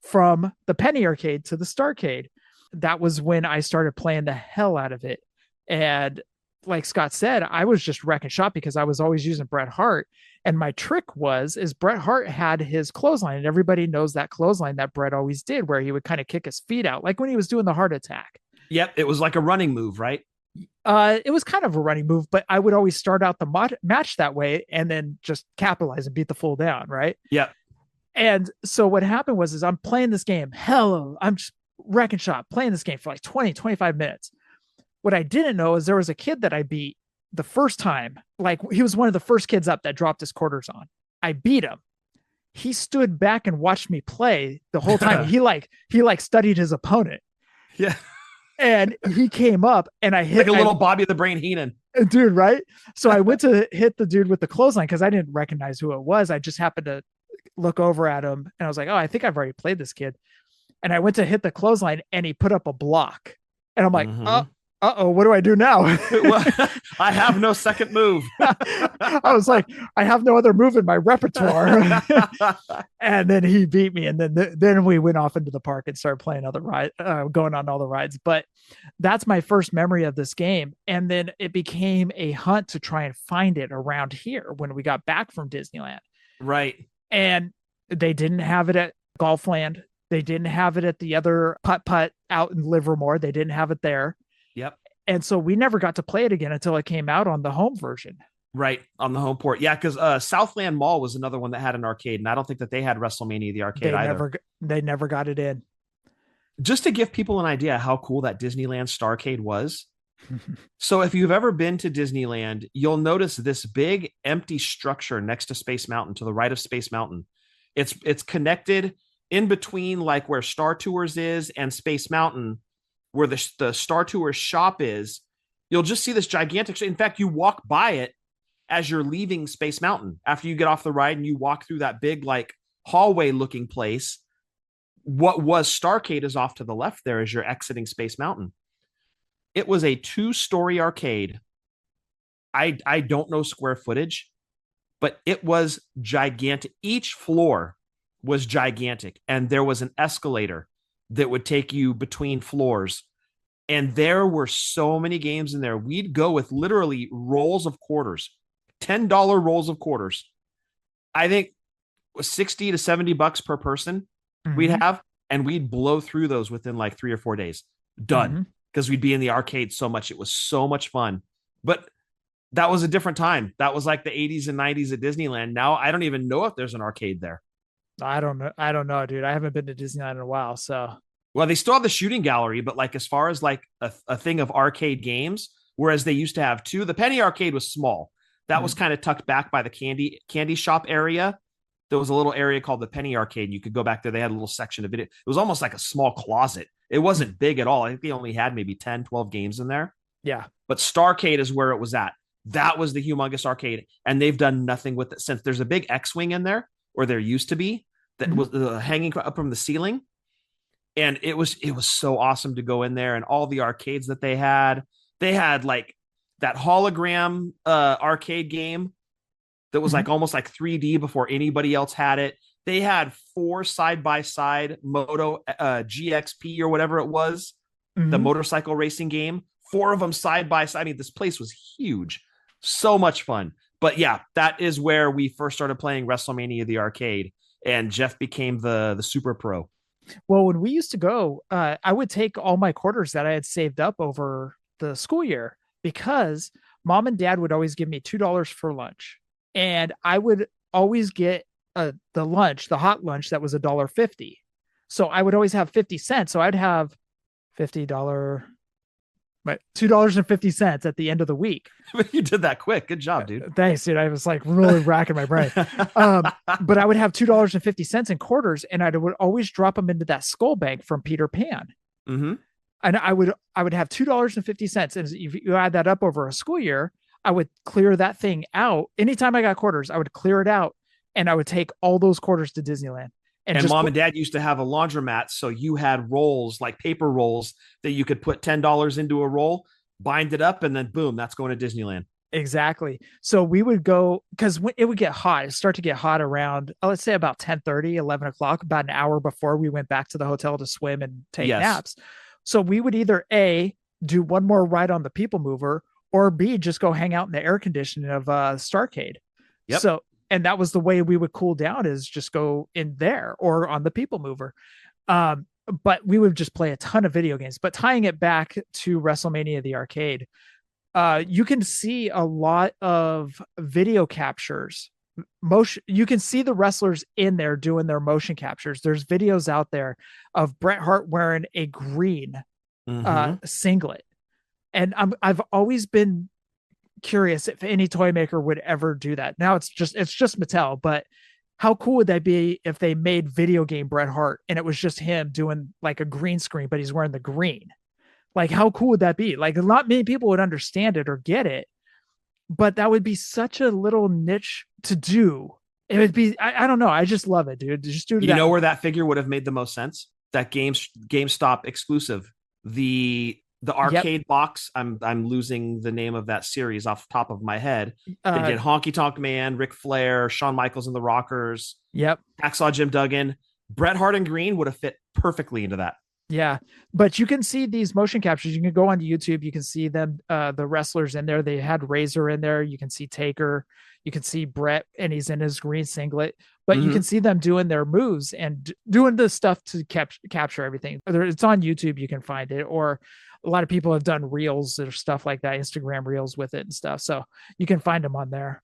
Speaker 8: from the Penny Arcade to the Starcade. That was when I started playing the hell out of it. And like Scott said, I was just wrecking shop because I was always using Bret Hart. And my trick is Bret Hart had his clothesline, and everybody knows that clothesline that Bret always did, where he would kind of kick his feet out, like when he was doing the heart attack.
Speaker 9: Yep. It was like a running move, right?
Speaker 8: It was kind of a running move, but I would always start out the match that way and then just capitalize and beat the full down. Right.
Speaker 9: Yeah.
Speaker 8: And so what happened was I'm playing this game. I'm just wrecking shop playing this game for like 20, 25 minutes. What I didn't know is there was a kid that I beat the first time. Like, he was one of the first kids up that dropped his quarters on. I beat him. He stood back and watched me play the whole time. he studied his opponent.
Speaker 9: Yeah.
Speaker 8: And he came up and I hit
Speaker 9: like a little Bobby the Brain Heenan.
Speaker 8: Dude, right? So I went to hit the dude with the clothesline because I didn't recognize who it was. I just happened to look over at him and I was like, oh, I think I've already played this kid. And I went to hit the clothesline and he put up a block. And I'm like, what do I do now?
Speaker 9: Well, I have no second move.
Speaker 8: I was like, I have no other move in my repertoire. And then he beat me. And then we went off into the park and started playing other rides, going on all the rides. But that's my first memory of this game. And then it became a hunt to try and find it around here when we got back from Disneyland.
Speaker 9: Right.
Speaker 8: And they didn't have it at Golfland. They didn't have it at the other putt out in Livermore. They didn't have it there.
Speaker 9: Yep.
Speaker 8: And so we never got to play it again until it came out on the home version.
Speaker 9: Right. On the home port. Yeah. Because Southland Mall was another one that had an arcade. And I don't think that they had WrestleMania the arcade either.
Speaker 8: They never got it in.
Speaker 9: Just to give people an idea how cool that Disneyland Starcade was. So if you've ever been to Disneyland, you'll notice this big empty structure next to Space Mountain, to the right of Space Mountain. It's connected in between, like where Star Tours is and Space Mountain, where the Star Tours shop is. You'll just see this gigantic. In fact, you walk by it as you're leaving Space Mountain after you get off the ride and you walk through that big like hallway looking place. What was Starcade is off to the left there as you're exiting Space Mountain. It was a 2-story arcade. I don't know square footage, but it was gigantic. Each floor was gigantic, and there was an escalator that would take you between floors. And there were so many games in there. We'd go with literally rolls of quarters, $10 rolls of quarters. I think it was 60 to 70 bucks per person we'd have, and we'd blow through those within like 3 or 4 days. Done. Because we'd be in the arcade so much. It was so much fun. But that was a different time. That was like the 80s and 90s at Disneyland. Now I don't even know if there's an arcade there.
Speaker 8: I don't know, dude. I haven't been to Disneyland in a while. So,
Speaker 9: well, they still have the shooting gallery, but like as far as like a thing of arcade games, whereas they used to have two, the Penny Arcade was small. That was kind of tucked back by the candy shop area. There was a little area called the Penny Arcade. You could go back there. They had a little section of it. It was almost like a small closet. It wasn't big at all. I think they only had maybe 10, 12 games in there.
Speaker 8: Yeah.
Speaker 9: But Starcade is where it was at. That was the humongous arcade. And they've done nothing with it since. There's a big X-Wing in there, or there used to be, that was hanging up from the ceiling. And it was so awesome to go in there, and all the arcades that they had like that hologram arcade game that was like almost like 3D before anybody else had it. They had 4 side-by-side Moto GXP or whatever it was, the motorcycle racing game. 4 of them side by side. I mean, this place was huge. So much fun. But yeah, that is where we first started playing WrestleMania the arcade, and Jeff became the super pro.
Speaker 8: Well, when we used to go, I would take all my quarters that I had saved up over the school year because mom and dad would always give me $2 for lunch. And I would always get the hot lunch that was $1.50. So I would always have 50 cents. So I'd have $50, but $2.50 at the end of the week.
Speaker 9: You did that quick. Good job, dude.
Speaker 8: Thanks, dude. I was like really racking my brain. But I would have $2.50 in quarters, and I would always drop them into that skull bank from Peter Pan.
Speaker 9: Mm-hmm.
Speaker 8: And I would have $2.50, and if you add that up over a school year, I would clear that thing out. Anytime I got quarters, I would clear it out, and I would take all those quarters to Disneyland.
Speaker 9: And mom and dad used to have a laundromat, so you had rolls, like paper rolls, that you could put $10 into a roll, bind it up, and then boom, that's going to Disneyland.
Speaker 8: Exactly. So we would go, because it would get hot. It start to get hot around, let's say about 10:30, 11 o'clock, about an hour before we went back to the hotel to swim and take naps. So we would either A, do one more ride on the People Mover, or B, just go hang out in the air conditioning of Starcade.
Speaker 9: Yep.
Speaker 8: So, and that was the way we would cool down, is just go in there or on the People Mover. But we would just play a ton of video games. But tying it back to WrestleMania the arcade, you can see a lot of video captures. You can see the wrestlers in there doing their motion captures. There's videos out there of Bret Hart wearing a green singlet. And I've always been curious if any toy maker would ever do that. Now it's just Mattel, but how cool would that be if they made video game Bret Hart and it was just him doing like a green screen, but he's wearing the green? Like, how cool would that be? Like, not many people would understand it or get it, but that would be such a little niche to do. It would be, I don't know. I just love it, dude. Just do that.
Speaker 9: You know where that figure would have made the most sense? That GameStop exclusive, the arcade box. I'm losing the name of that series off the top of my head. They did Honky Tonk Man, Ric Flair, Shawn Michaels and the Rockers.
Speaker 8: Yep.
Speaker 9: Hacksaw Jim Duggan. Bret Hart and green would have fit perfectly into that.
Speaker 8: Yeah. But you can see these motion captures. You can go onto YouTube. You can see them, the wrestlers in there. They had Razor in there. You can see Taker. You can see Bret, and he's in his green singlet. But you can see them doing their moves and doing the stuff to capture everything. It's on YouTube. You can find it. Or a lot of people have done reels or stuff like that, Instagram reels with it and stuff. So you can find them on there.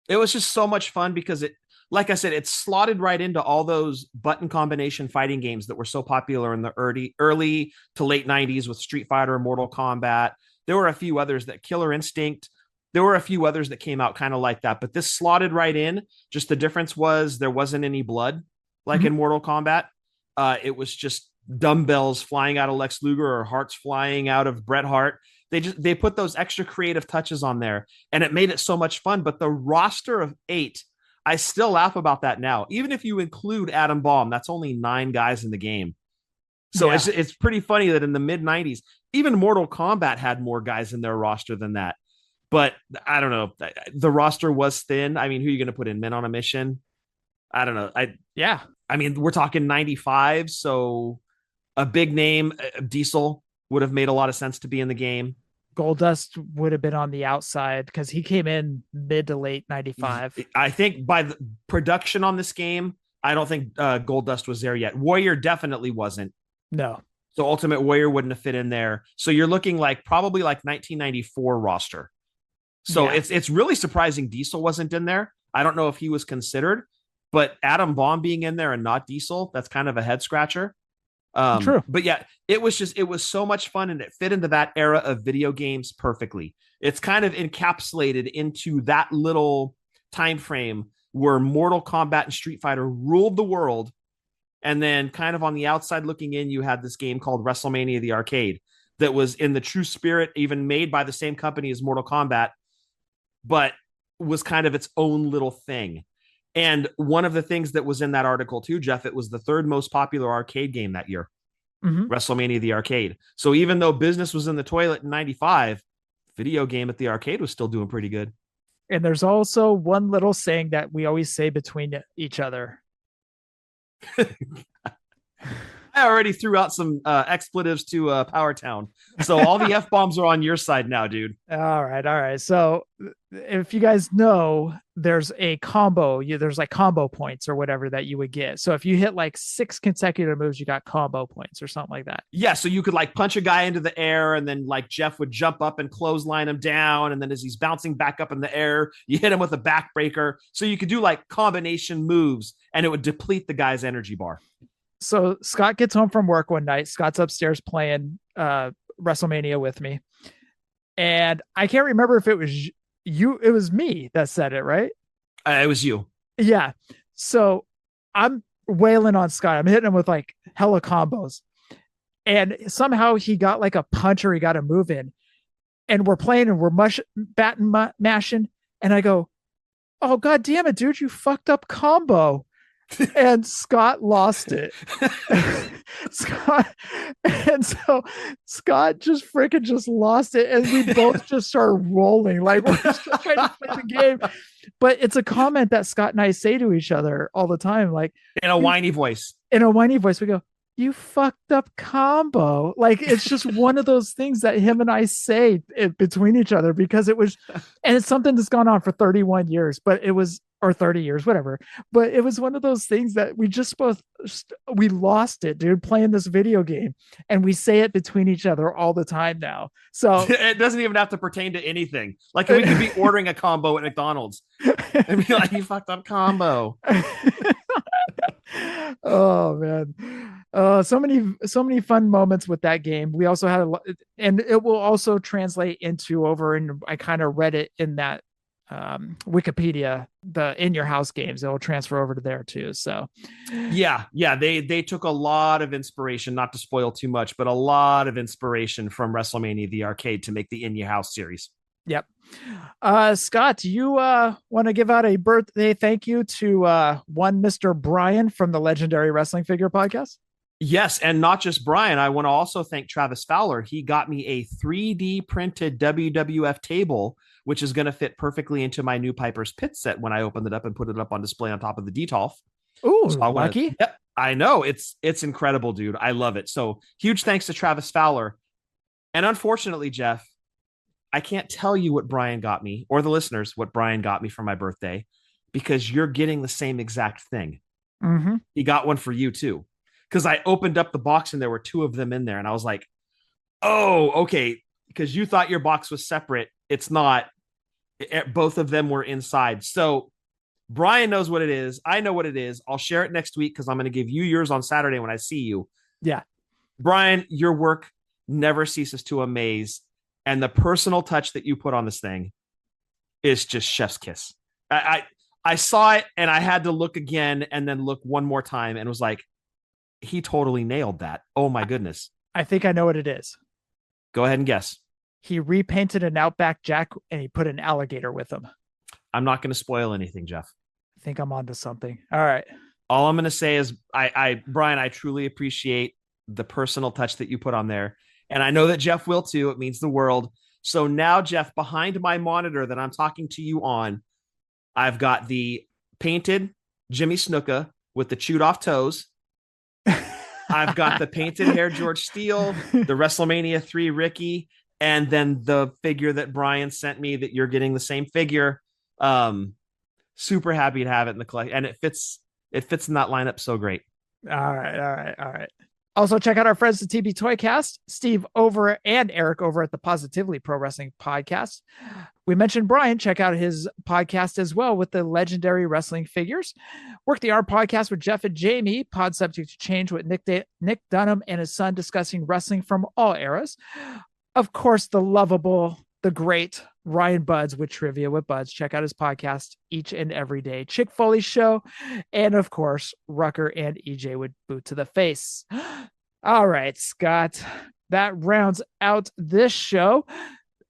Speaker 9: It was just so much fun because it, like I said, it slotted right into all those button combination fighting games that were so popular in the early to late 90s with Street Fighter and Mortal Kombat. There were a few others, that Killer Instinct. There were a few others that came out kind of like that, but this slotted right in. Just the difference was there wasn't any blood like in Mortal Kombat. It was just dumbbells flying out of Lex Luger or hearts flying out of Bret Hart. They put those extra creative touches on there, and it made it so much fun. But the roster of 8, I still laugh about that now. Even if you include Adam Baum, that's only 9 guys in the game. So it's pretty funny that in the mid 90s, even Mortal Kombat had more guys in their roster than that. But I don't know. The roster was thin. I mean, who are you going to put in? Men on a Mission? I don't know. I mean, we're talking 95. So a big name, Diesel, would have made a lot of sense to be in the game.
Speaker 8: Goldust would have been on the outside because he came in mid to late 95.
Speaker 9: I think by the production on this game, I don't think Goldust was there yet. Warrior definitely wasn't.
Speaker 8: No.
Speaker 9: So Ultimate Warrior wouldn't have fit in there. So you're looking like probably like 1994 roster. So it's really surprising Diesel wasn't in there. I don't know if he was considered, but Adam Baum being in there and not Diesel, that's kind of a head scratcher.
Speaker 8: True.
Speaker 9: But yeah, it was so much fun, and it fit into that era of video games perfectly. It's kind of encapsulated into that little time frame where Mortal Kombat and Street Fighter ruled the world. And then kind of on the outside looking in, you had this game called WrestleMania the Arcade that was in the true spirit, even made by the same company as Mortal Kombat, but was kind of its own little thing. And one of the things that was in that article too, Jeff, it was the 3rd most popular arcade game that year, WrestleMania the Arcade. So even though business was in the toilet in 95, video game at the arcade was still doing pretty good.
Speaker 8: And there's also one little saying that we always say between each other.
Speaker 9: I already threw out some expletives to Powertown. So all the F-bombs are on your side now, dude.
Speaker 8: All right. So if you guys know, there's a combo. There's like combo points or whatever that you would get. So if you hit like 6 consecutive moves, you got combo points or something like that.
Speaker 9: Yeah, so you could like punch a guy into the air, and then like Jef would jump up and clothesline him down, and then as he's bouncing back up in the air, you hit him with a backbreaker. So you could do like combination moves, and it would deplete the guy's energy bar.
Speaker 8: So Scott gets home from work one night. Scott's upstairs playing WrestleMania with me, and I can't remember if it was you. It was me that said it, right?
Speaker 9: It was you.
Speaker 8: Yeah. So I'm wailing on Scott. I'm hitting him with like hella combos. And somehow he got like a punch or he got a move in. And we're playing and we're mashing. And I go, oh, God damn it, dude, you fucked up combo. And Scott lost it. Scott just freaking lost it. And we both just started rolling. Like we're just trying to play the game. But it's a comment that Scott and I say to each other all the time. Like
Speaker 9: in a whiny voice.
Speaker 8: We go, you fucked up combo. Like it's just one of those things that him and I say between each other because it was, and it's something that's gone on for 31 years, but it was, or 30 years, whatever. But it was one of those things that we just both, we lost it, dude, playing this video game. And we say it between each other all the time now. So
Speaker 9: it doesn't even have to pertain to anything. Like we could be ordering a combo at McDonald's and be like, you fucked up combo.
Speaker 8: Oh man. So many fun moments with that game. We also had and it will also translate into over, and I kind of read it in that Wikipedia, the In Your House games. It will transfer over to there too. So
Speaker 9: yeah, they took a lot of inspiration, not to spoil too much, but a lot of inspiration from WrestleMania the arcade to make the In Your House series.
Speaker 8: Yep. Scott, do you want to give out a birthday thank you to one Mr. Brian from the Legendary Wrestling Figure Podcast?
Speaker 9: Yes, and not just Brian. I want to also thank Travis Fowler. He got me a 3D printed WWF table, which is going to fit perfectly into my new Piper's Pit set when I opened it up and put it up on display on top of the Detolf.
Speaker 8: Ooh, so lucky.
Speaker 9: Yep, I know. It's incredible, dude. I love it. So huge thanks to Travis Fowler. And unfortunately, Jef, I can't tell you what Brian got me, or the listeners what Brian got me for my birthday, because you're getting the same exact thing.
Speaker 8: Mm-hmm.
Speaker 9: He got one for you too. Because I opened up the box and there were 2 of them in there. And I was like, oh, okay. Because you thought your box was separate. It's not. Both of them were inside. So Brian knows what it is. I know what it is. I'll share it next week because I'm going to give you yours on Saturday when I see you.
Speaker 8: Yeah. Brian,
Speaker 9: your work never ceases to amaze. And the personal touch that you put on this thing is just chef's kiss. I saw it and I had to look again and then look one more time and was like, he totally nailed that. Oh my goodness.
Speaker 8: I think I know what it is.
Speaker 9: Go ahead and guess.
Speaker 8: He repainted an Outback Jack and he put an alligator with him.
Speaker 9: I'm not going to spoil anything, Jef.
Speaker 8: I think I'm onto something. All right.
Speaker 9: All I'm going to say is Brian, I truly appreciate the personal touch that you put on there. And I know that Jef will too. It means the world. So now, Jef, behind my monitor that I'm talking to you on, I've got the painted Jimmy Snuka with the chewed off toes. I've got the painted hair George Steele, the WrestleMania 3 Ricky, and then the figure that Brian sent me that you're getting the same figure. Super happy to have it in the collection, and it fits in that lineup so great.
Speaker 8: All right. Also, check out our friends at TB Toycast, Steve over and Eric over at the Positively Pro Wrestling Podcast. We mentioned Brian. Check out his podcast as well with the Legendary Wrestling Figures. Work the Art Podcast with Jef and Jamie. Pod Subject to Change with Nick Dunham and his son discussing wrestling from all eras. Of course, the lovable, the great Ryan Buds with Trivia with Buds. Check out his podcast each and every day. Chick Foley Show. And of course, Rucker and EJ with Boot to the Face. All right, Scott, that rounds out this show.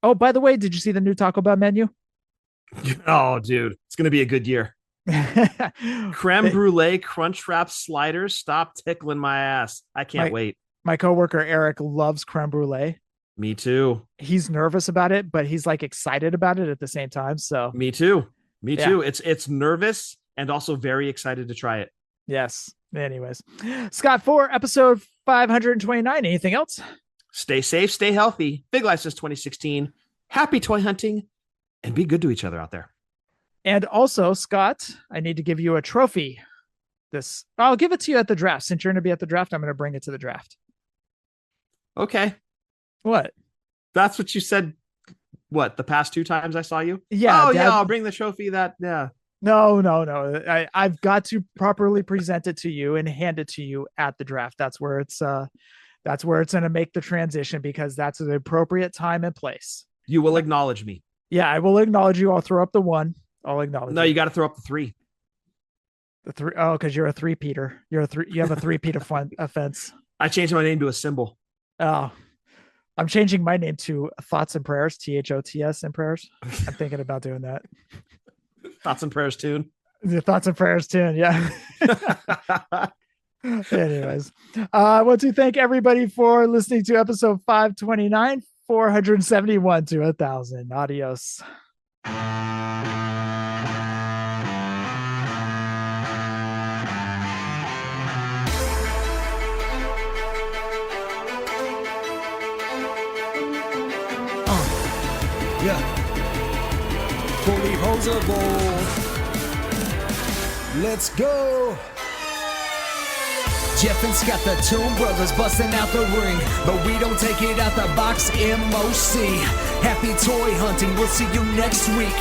Speaker 8: Oh, by the way, did you see the new Taco Bell menu?
Speaker 9: Oh, dude, it's going to be a good year. Creme brulee, crunch wrap sliders. Stop tickling my ass. I can't wait.
Speaker 8: My coworker, Eric, loves creme brulee.
Speaker 9: Me too.
Speaker 8: He's nervous about it, but he's like excited about it at the same time. So
Speaker 9: me too. It's nervous and also very excited to try it.
Speaker 8: Yes. Anyways, Scott, for episode 529. Anything else?
Speaker 9: Stay safe, stay healthy. Big Life since 2016. Happy toy hunting, and be good to each other out there.
Speaker 8: And also, Scott, I need to give you a trophy. I'll give it to you at the draft. Since you're going to be at the draft, I'm going to bring it to the draft.
Speaker 9: Okay.
Speaker 8: What?
Speaker 9: That's what you said. What, the past 2 times I saw you?
Speaker 8: Yeah.
Speaker 9: Oh, yeah, I'll bring the trophy yeah.
Speaker 8: No. I've got to properly present it to you and hand it to you at the draft. That's where it's going to make the transition, because that's an appropriate time and place.
Speaker 9: You will acknowledge me.
Speaker 8: Yeah, I will acknowledge you. I'll throw up the 1. I'll acknowledge.
Speaker 9: No, you got to throw up the 3.
Speaker 8: The 3. Oh, because you're a 3-peater. You have a 3-peat offense.
Speaker 9: I changed my name to a symbol.
Speaker 8: Oh, I'm changing my name to Thoughts and Prayers, THOTS and Prayers. I'm thinking about doing that.
Speaker 9: Thoughts and Prayers tune.
Speaker 8: The Thoughts and Prayers tune, yeah. Anyways, I want to thank everybody for listening to episode 529, 471 to 1,000. Adios.
Speaker 10: Yeah. Fullyposeable. Let's go. Jef and Scott, the Toon Brothers, busting out the ring. But we don't take it out the box, MOC. Happy toy hunting, we'll see you next week.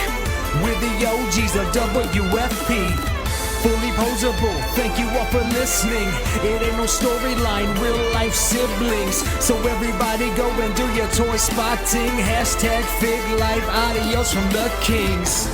Speaker 10: We're the OGs of WFP. Fullyposeable, thank you all for listening. It ain't no storyline, real life siblings. So everybody go and do your toy spotting. #FigLife, adios from the Kings.